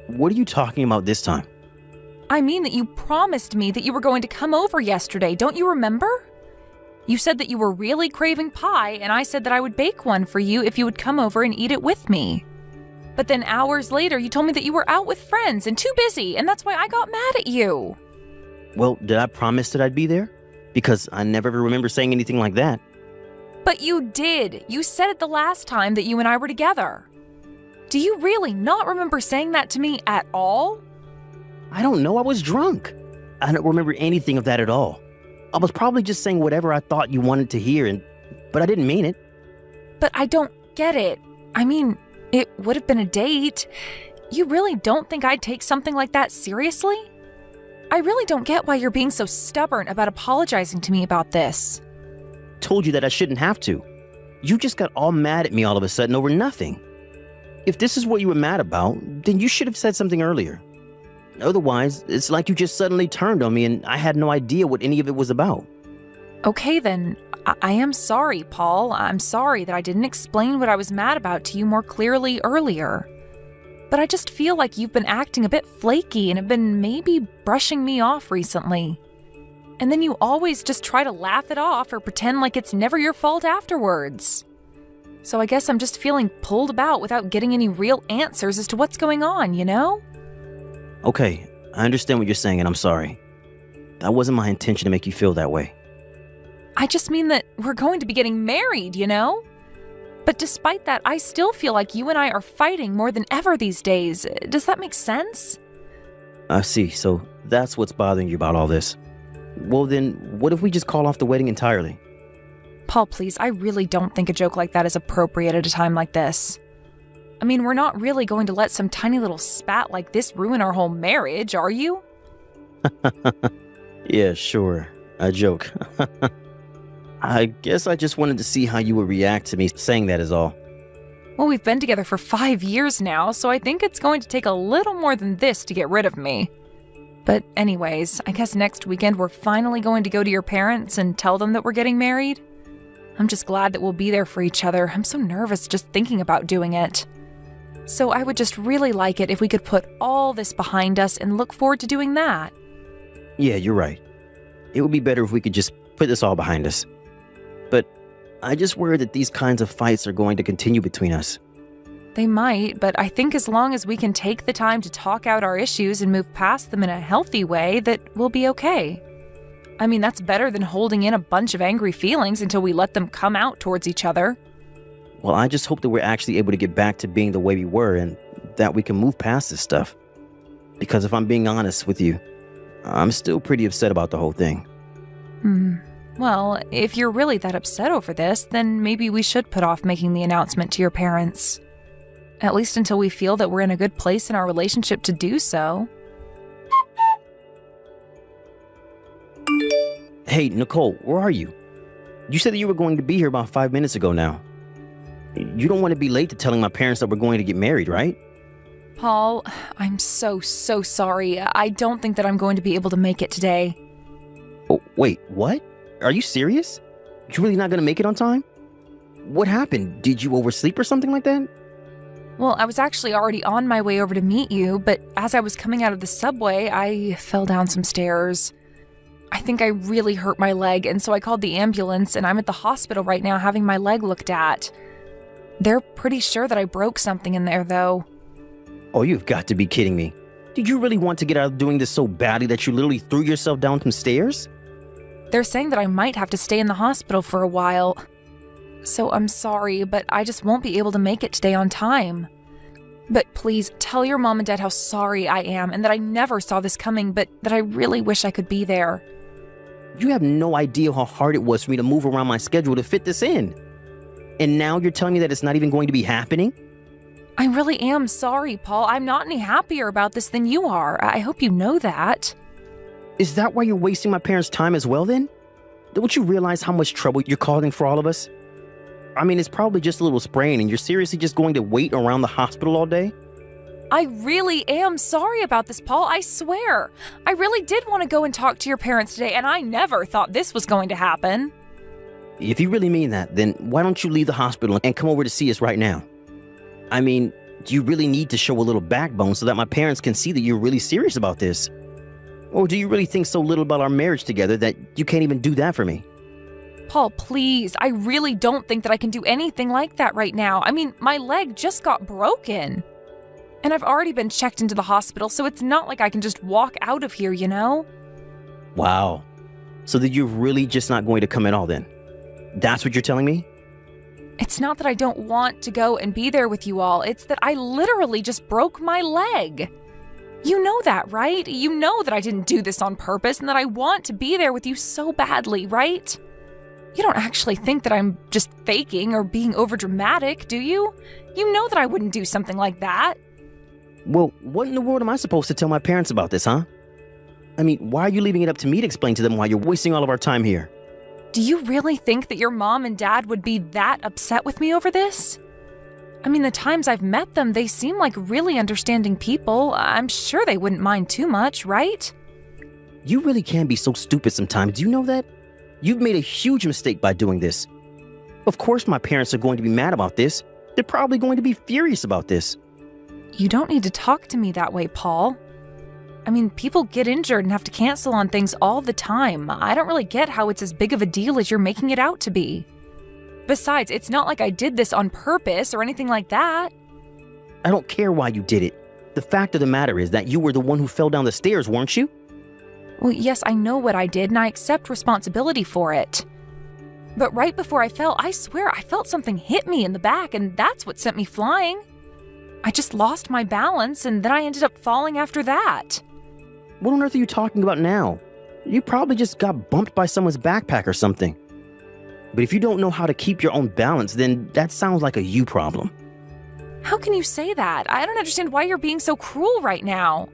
Speaker 1: What are you talking about this time?
Speaker 2: I mean that you promised me that you were going to come over yesterday, don't you remember? You said that you were really craving pie, and I said that I would bake one for you if you would come over and eat it with me. But then hours later, you told me that you were out with friends and too busy, and that's why I got mad at you.
Speaker 1: Well, did I promise that I'd be there? Because I never remember saying anything like that.
Speaker 2: But you did. You said it the last time that you and I were together. Do you really not remember saying that to me at all?
Speaker 1: I don't know, I was drunk. I don't remember anything of that at all. I was probably just saying whatever I thought you wanted to hear, but I didn't mean it.
Speaker 2: But I don't get it. I mean, it would have been a date. You really don't think I'd take something like that seriously? I really don't get why you're being so stubborn about apologizing to me about this.
Speaker 1: Told you that I shouldn't have to. You just got all mad at me all of a sudden over nothing. If this is what you were mad about, then you should have said something earlier. Otherwise, it's like you just suddenly turned on me and I had no idea what any of it was about.
Speaker 2: Okay then, I am sorry, Paul. I'm sorry that I didn't explain what I was mad about to you more clearly earlier. But I just feel like you've been acting a bit flaky and have been maybe brushing me off recently. And then you always just try to laugh it off or pretend like it's never your fault afterwards. So I guess I'm just feeling pulled about without getting any real answers as to what's going on, you know?
Speaker 1: Okay, I understand what you're saying and I'm sorry. That wasn't my intention to make you feel that way.
Speaker 2: I just mean that we're going to be getting married, you know? But despite that, I still feel like you and I are fighting more than ever these days. Does that make sense?
Speaker 1: I see, so that's what's bothering you about all this. Well then, what if we just call off the wedding entirely?
Speaker 2: Paul, please, I really don't think a joke like that is appropriate at a time like this. I mean, we're not really going to let some tiny little spat like this ruin our whole marriage, are you?
Speaker 1: Yeah, sure. A joke. I guess I just wanted to see how you would react to me saying that is all.
Speaker 2: Well, we've been together for 5 years now, so I think it's going to take a little more than this to get rid of me. But anyways, I guess next weekend we're finally going to go to your parents and tell them that we're getting married. I'm just glad that we'll be there for each other. I'm so nervous just thinking about doing it. So I would just really like it if we could put all this behind us and look forward to doing that.
Speaker 1: Yeah, you're right. It would be better if we could just put this all behind us. But I just worry that these kinds of fights are going to continue between us.
Speaker 2: They might, but I think as long as we can take the time to talk out our issues and move past them in a healthy way, that we'll be okay. I mean, that's better than holding in a bunch of angry feelings until we let them come out towards each other.
Speaker 1: Well, I just hope that we're actually able to get back to being the way we were and that we can move past this stuff. Because if I'm being honest with you, I'm still pretty upset about the whole thing.
Speaker 2: Well, if you're really that upset over this, then maybe we should put off making the announcement to your parents. At least until we feel that we're in a good place in our relationship to do so.
Speaker 1: Hey, Nicole, where are you? You said that you were going to be here about 5 minutes ago now. You don't want to be late to telling my parents that we're going to get married, right?
Speaker 2: Paul, I'm so sorry. I don't think that I'm going to be able to make it today.
Speaker 1: Oh, wait, what? Are you serious? You're really not going to make it on time? What happened? Did you oversleep or something like that?
Speaker 2: Well, I was actually already on my way over to meet you, but as I was coming out of the subway, I fell down some stairs. I think I really hurt my leg, and so I called the ambulance, and I'm at the hospital right now having my leg looked at. They're pretty sure that I broke something in there, though.
Speaker 1: Oh, you've got to be kidding me. Did you really want to get out of doing this so badly that you literally threw yourself down some stairs?
Speaker 2: They're saying that I might have to stay in the hospital for a while. So I'm sorry, but I just won't be able to make it today on time. But please, tell your mom and dad how sorry I am and that I never saw this coming, but that I really wish I could be there.
Speaker 1: You have no idea how hard it was for me to move around my schedule to fit this in. And now you're telling me that it's not even going to be happening?
Speaker 2: I really am sorry, Paul. I'm not any happier about this than you are. I hope you know that.
Speaker 1: Is that why you're wasting my parents' time as well then? Don't you realize how much trouble you're causing for all of us? I mean, it's probably just a little sprain and you're seriously just going to wait around the hospital all day?
Speaker 2: I really am sorry about this, Paul, I swear. I really did want to go and talk to your parents today, and I never thought this was going to happen.
Speaker 1: If you really mean that, then why don't you leave the hospital and come over to see us right now? I mean, do you really need to show a little backbone so that my parents can see that you're really serious about this? Or do you really think so little about our marriage together that you can't even do that for me?
Speaker 2: Paul, please, I really don't think that I can do anything like that right now. I mean, my leg just got broken. And I've already been checked into the hospital, so it's not like I can just walk out of here, you know?
Speaker 1: Wow. So that you're really just not going to come at all then? That's what you're telling me?
Speaker 2: It's not that I don't want to go and be there with you all. It's that I literally just broke my leg. You know that, right? You know that I didn't do this on purpose and that I want to be there with you so badly, right? You don't actually think that I'm just faking or being overdramatic, do you? You know that I wouldn't do something like that.
Speaker 1: Well, what in the world am I supposed to tell my parents about this, huh? I mean, why are you leaving it up to me to explain to them why you're wasting all of our time here?
Speaker 2: Do you really think that your mom and dad would be that upset with me over this? I mean, the times I've met them, they seem like really understanding people. I'm sure they wouldn't mind too much, right?
Speaker 1: You really can be so stupid sometimes. Do you know that? You've made a huge mistake by doing this. Of course my parents are going to be mad about this. They're probably going to be furious about this.
Speaker 2: You don't need to talk to me that way, Paul. I mean, people get injured and have to cancel on things all the time. I don't really get how it's as big of a deal as you're making it out to be. Besides, it's not like I did this on purpose or anything like that.
Speaker 1: I don't care why you did it. The fact of the matter is that you were the one who fell down the stairs, weren't you?
Speaker 2: Well, yes, I know what I did and I accept responsibility for it. But right before I fell, I swear I felt something hit me in the back and that's what sent me flying. I just lost my balance and then I ended up falling after that.
Speaker 1: What on earth are you talking about now? You probably just got bumped by someone's backpack or something. But if you don't know how to keep your own balance, then that sounds like a you problem.
Speaker 2: How can you say that? I don't understand why you're being so cruel right now.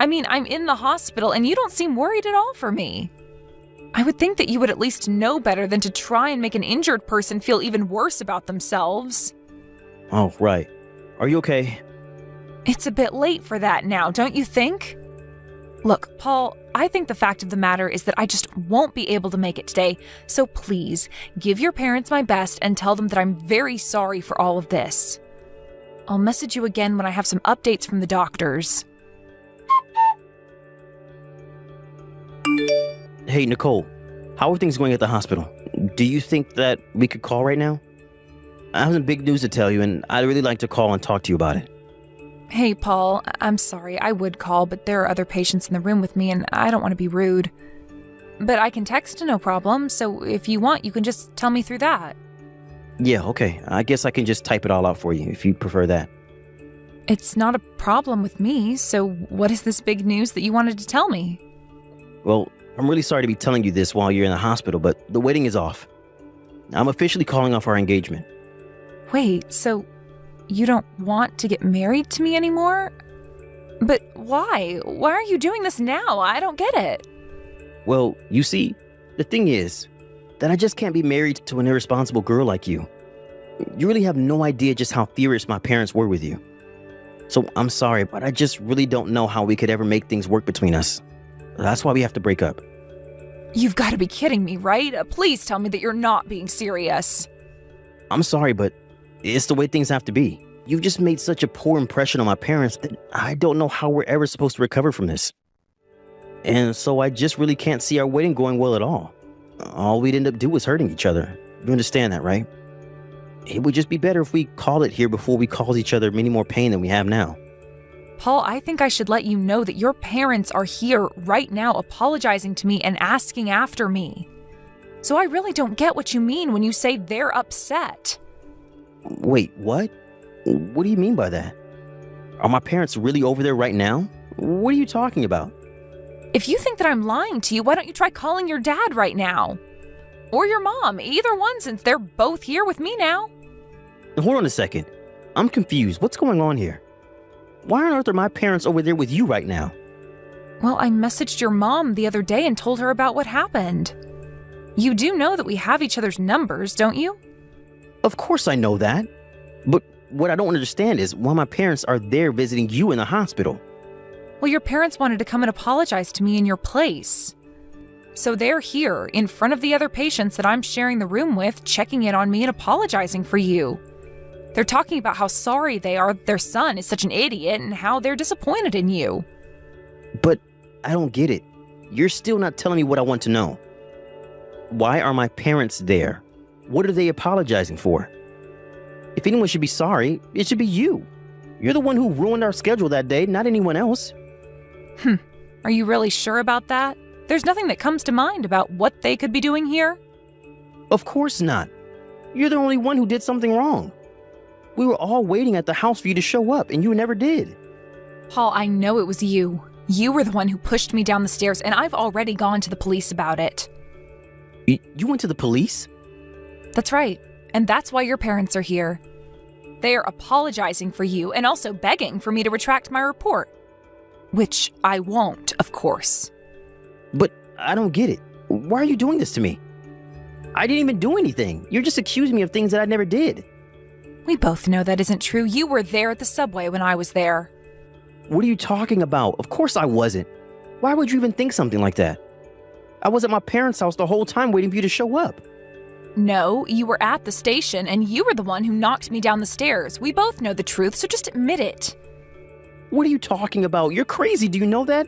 Speaker 2: I mean, I'm in the hospital and you don't seem worried at all for me. I would think that you would at least know better than to try and make an injured person feel even worse about themselves.
Speaker 1: Oh, right. Are you okay?
Speaker 2: It's a bit late for that now, don't you think? Look, Paul, I think the fact of the matter is that I just won't be able to make it today, so please, give your parents my best and tell them that I'm very sorry for all of this. I'll message you again when I have some updates from the doctors.
Speaker 1: Hey, Nicole, how are things going at the hospital? Do you think that we could call right now? I have some big news to tell you, and I'd really like to call and talk to you about it.
Speaker 2: Hey, Paul, I'm sorry, I would call, but there are other patients in the room with me, and I don't want to be rude. But I can text, no problem, so if you want, you can just tell me through that.
Speaker 1: Yeah, okay. I guess I can just type it all out for you, if you prefer that.
Speaker 2: It's not a problem with me, so what is this big news that you wanted to tell me?
Speaker 1: Well, I'm really sorry to be telling you this while you're in the hospital, but the wedding is off. I'm officially calling off our engagement.
Speaker 2: Wait, so you don't want to get married to me anymore? But why? Why are you doing this now? I don't get it.
Speaker 1: Well, you see, the thing is that I just can't be married to an irresponsible girl like you. You really have no idea just how furious my parents were with you. So I'm sorry, but I just really don't know how we could ever make things work between us. That's why we have to break up.
Speaker 2: You've got to be kidding me, right? Please tell me that you're not being serious.
Speaker 1: I'm sorry, but it's the way things have to be. You've just made such a poor impression on my parents that I don't know how we're ever supposed to recover from this. And so I just really can't see our wedding going well at all. All we'd end up doing is hurting each other. You understand that, right? It would just be better if we called it here before we cause each other many more pain than we have now.
Speaker 2: Paul, I think I should let you know that your parents are here right now apologizing to me and asking after me. So I really don't get what you mean when you say they're upset.
Speaker 1: Wait, what? What do you mean by that? Are my parents really over there right now? What are you talking about?
Speaker 2: If you think that I'm lying to you, why don't you try calling your dad right now? Or your mom, either one, since they're both here with me now.
Speaker 1: Hold on a second. I'm confused. What's going on here? Why on earth are my parents over there with you right now?
Speaker 2: Well, I messaged your mom the other day and told her about what happened. You do know that we have each other's numbers, don't you?
Speaker 1: Of course I know that. But what I don't understand is why my parents are there visiting you in the hospital.
Speaker 2: Well, your parents wanted to come and apologize to me in your place. So they're here, in front of the other patients that I'm sharing the room with, checking in on me and apologizing for you. They're talking about how sorry they are that their son is such an idiot and how they're disappointed in you.
Speaker 1: But I don't get it. You're still not telling me what I want to know. Why are my parents there? What are they apologizing for? If anyone should be sorry, it should be you. You're the one who ruined our schedule that day, not anyone else.
Speaker 2: Are you really sure about that? There's nothing that comes to mind about what they could be doing here?
Speaker 1: Of course not. You're the only one who did something wrong. We were all waiting at the house for you to show up, and you never did.
Speaker 2: Paul, I know it was you. You were the one who pushed me down the stairs, and I've already gone to the police about it.
Speaker 1: You went to the police?
Speaker 2: That's right, and that's why your parents are here. They are apologizing for you and also begging for me to retract my report. Which I won't, of course.
Speaker 1: But I don't get it. Why are you doing this to me? I didn't even do anything. You're just accusing me of things that I never did.
Speaker 2: We both know that isn't true. You were there at the subway when I was there.
Speaker 1: What are you talking about? Of course I wasn't. Why would you even think something like that? I was at my parents' house the whole time waiting for you to show up.
Speaker 2: No, you were at the station and you were the one who knocked me down the stairs. We both know the truth, so just admit it.
Speaker 1: What are you talking about? You're crazy. Do you know that?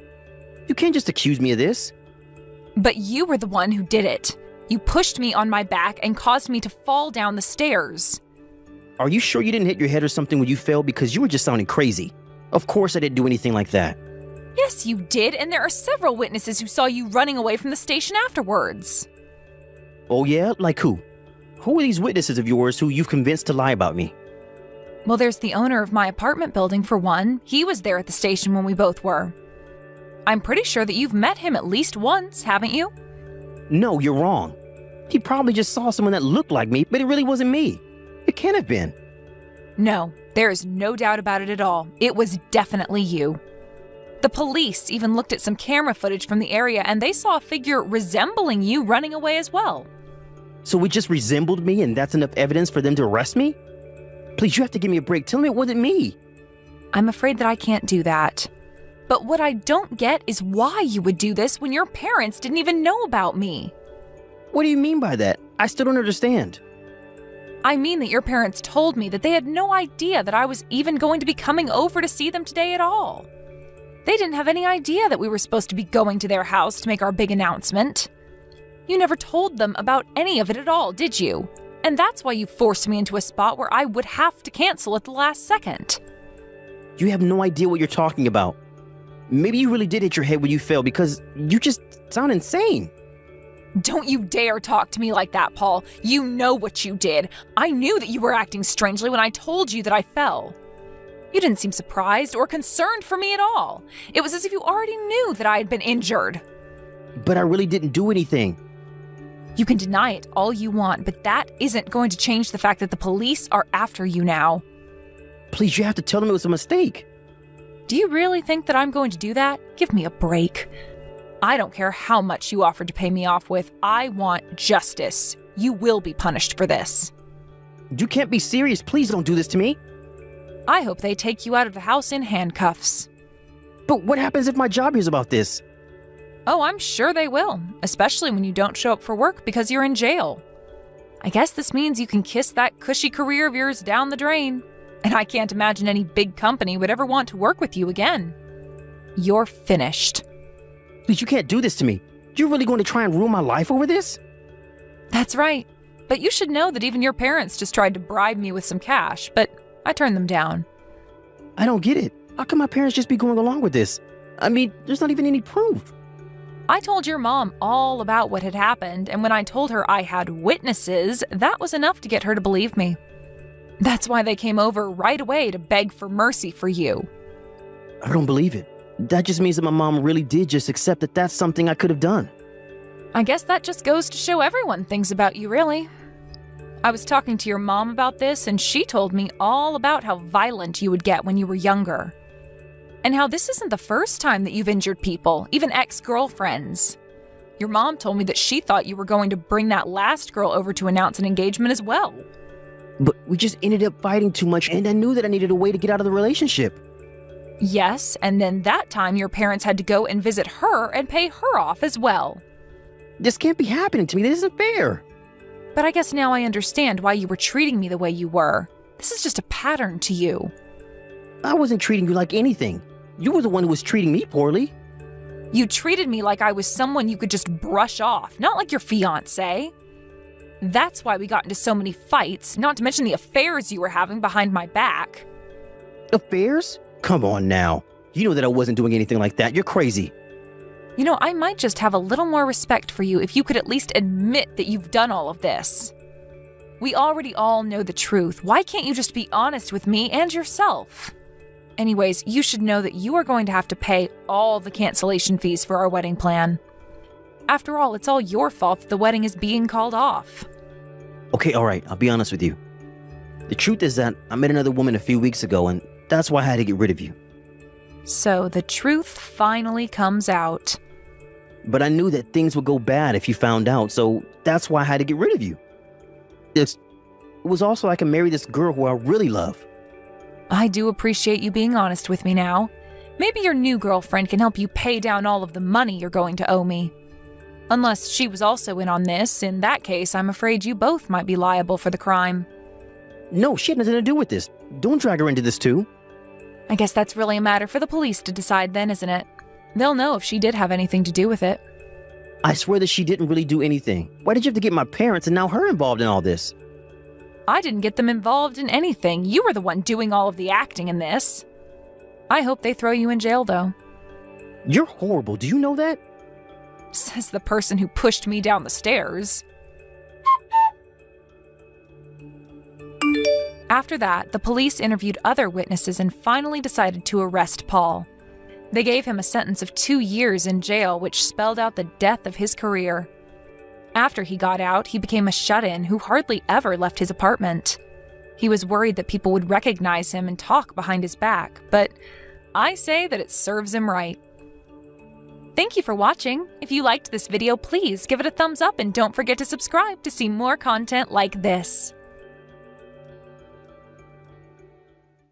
Speaker 1: You can't just accuse me of this.
Speaker 2: But you were the one who did it. You pushed me on my back and caused me to fall down the stairs.
Speaker 1: Are you sure you didn't hit your head or something when you fell? Because you were just sounding crazy. Of course I didn't do anything like that.
Speaker 2: Yes, you did, and there are several witnesses who saw you running away from the station afterwards.
Speaker 1: Oh yeah? Like who? Who are these witnesses of yours who you've convinced to lie about me?
Speaker 2: Well, there's the owner of my apartment building, for one. He was there at the station when we both were. I'm pretty sure that you've met him at least once, haven't you?
Speaker 1: No, you're wrong. He probably just saw someone that looked like me, but it really wasn't me. It can't have been.
Speaker 2: No, there is no doubt about it at all. It was definitely you. The police even looked at some camera footage from the area and they saw a figure resembling you running away as well.
Speaker 1: So it just resembled me and that's enough evidence for them to arrest me? Please, you have to give me a break. Tell me it wasn't me.
Speaker 2: I'm afraid that I can't do that. But what I don't get is why you would do this when your parents didn't even know about me.
Speaker 1: What do you mean by that? I still don't understand.
Speaker 2: I mean that your parents told me that they had no idea that I was even going to be coming over to see them today at all. They didn't have any idea that we were supposed to be going to their house to make our big announcement. You never told them about any of it at all, did you? And that's why you forced me into a spot where I would have to cancel at the last second.
Speaker 1: You have no idea what you're talking about. Maybe you really did hit your head when you fell because you just sound insane.
Speaker 2: Don't you dare talk to me like that, Paul. You know what you did. I knew that you were acting strangely when I told you that I fell. You didn't seem surprised or concerned for me at all. It was as if you already knew that I had been injured.
Speaker 1: But I really didn't do anything.
Speaker 2: You can deny it all you want, but that isn't going to change the fact that the police are after you now.
Speaker 1: Please, you have to tell them it was a mistake.
Speaker 2: Do you really think that I'm going to do that? Give me a break. I don't care how much you offered to pay me off with. I want justice. You will be punished for this.
Speaker 1: You can't be serious. Please don't do this to me.
Speaker 2: I hope they take you out of the house in handcuffs.
Speaker 1: But what happens if my job hears about this?
Speaker 2: Oh, I'm sure they will, especially when you don't show up for work because you're in jail. I guess this means you can kiss that cushy career of yours down the drain. And I can't imagine any big company would ever want to work with you again. You're finished.
Speaker 1: Please, you can't do this to me. You're really going to try and ruin my life over this?
Speaker 2: That's right. But you should know that even your parents just tried to bribe me with some cash, but I turned them down.
Speaker 1: I don't get it. How can my parents just be going along with this? I mean, there's not even any proof.
Speaker 2: I told your mom all about what had happened, and when I told her I had witnesses, that was enough to get her to believe me. That's why they came over right away to beg for mercy for you.
Speaker 1: I don't believe it. That just means that my mom really did just accept that that's something I could have done.
Speaker 2: I guess that just goes to show everyone things about you, really. I was talking to your mom about this, and she told me all about how violent you would get when you were younger. And how this isn't the first time that you've injured people, even ex-girlfriends. Your mom told me that she thought you were going to bring that last girl over to announce an engagement as well.
Speaker 1: But we just ended up fighting too much, and I knew that I needed a way to get out of the relationship.
Speaker 2: Yes, and then that time your parents had to go and visit her and pay her off as well.
Speaker 1: This can't be happening to me. This isn't fair.
Speaker 2: But I guess now I understand why you were treating me the way you were. This is just a pattern to you.
Speaker 1: I wasn't treating you like anything. You were the one who was treating me poorly.
Speaker 2: You treated me like I was someone you could just brush off, not like your fiancé. That's why we got into so many fights, not to mention the affairs you were having behind my back.
Speaker 1: Affairs? Come on now. You know that I wasn't doing anything like that. You're crazy.
Speaker 2: You know, I might just have a little more respect for you if you could at least admit that you've done all of this. We already all know the truth. Why can't you just be honest with me and yourself? Anyways, you should know that you are going to have to pay all the cancellation fees for our wedding plan. After all, it's all your fault that the wedding is being called off.
Speaker 1: Okay, all right. I'll be honest with you. The truth is that I met another woman a few weeks ago, and that's why I had to get rid of you.
Speaker 2: So the truth finally comes out.
Speaker 1: But I knew that things would go bad if you found out, so that's why I had to get rid of you. It was also I can marry this girl who I really love.
Speaker 2: I do appreciate you being honest with me now. Maybe your new girlfriend can help you pay down all of the money you're going to owe me. Unless she was also in on this, in that case, I'm afraid you both might be liable for the crime.
Speaker 1: No, she had nothing to do with this. Don't drag her into this too.
Speaker 2: I guess that's really a matter for the police to decide then, isn't it? They'll know if she did have anything to do with it.
Speaker 1: I swear that she didn't really do anything. Why did you have to get my parents and now her involved in all this?
Speaker 2: I didn't get them involved in anything. You were the one doing all of the acting in this. I hope they throw you in jail, though.
Speaker 1: You're horrible. Do you know that?
Speaker 2: Says the person who pushed me down the stairs. After that, the police interviewed other witnesses and finally decided to arrest Paul. They gave him a sentence of 2 years in jail, which spelled out the death of his career. After he got out, he became a shut-in who hardly ever left his apartment. He was worried that people would recognize him and talk behind his back, but I say that it serves him right. Thank you for watching. If you liked this video, please give it a thumbs up and don't forget to subscribe to see more content like this.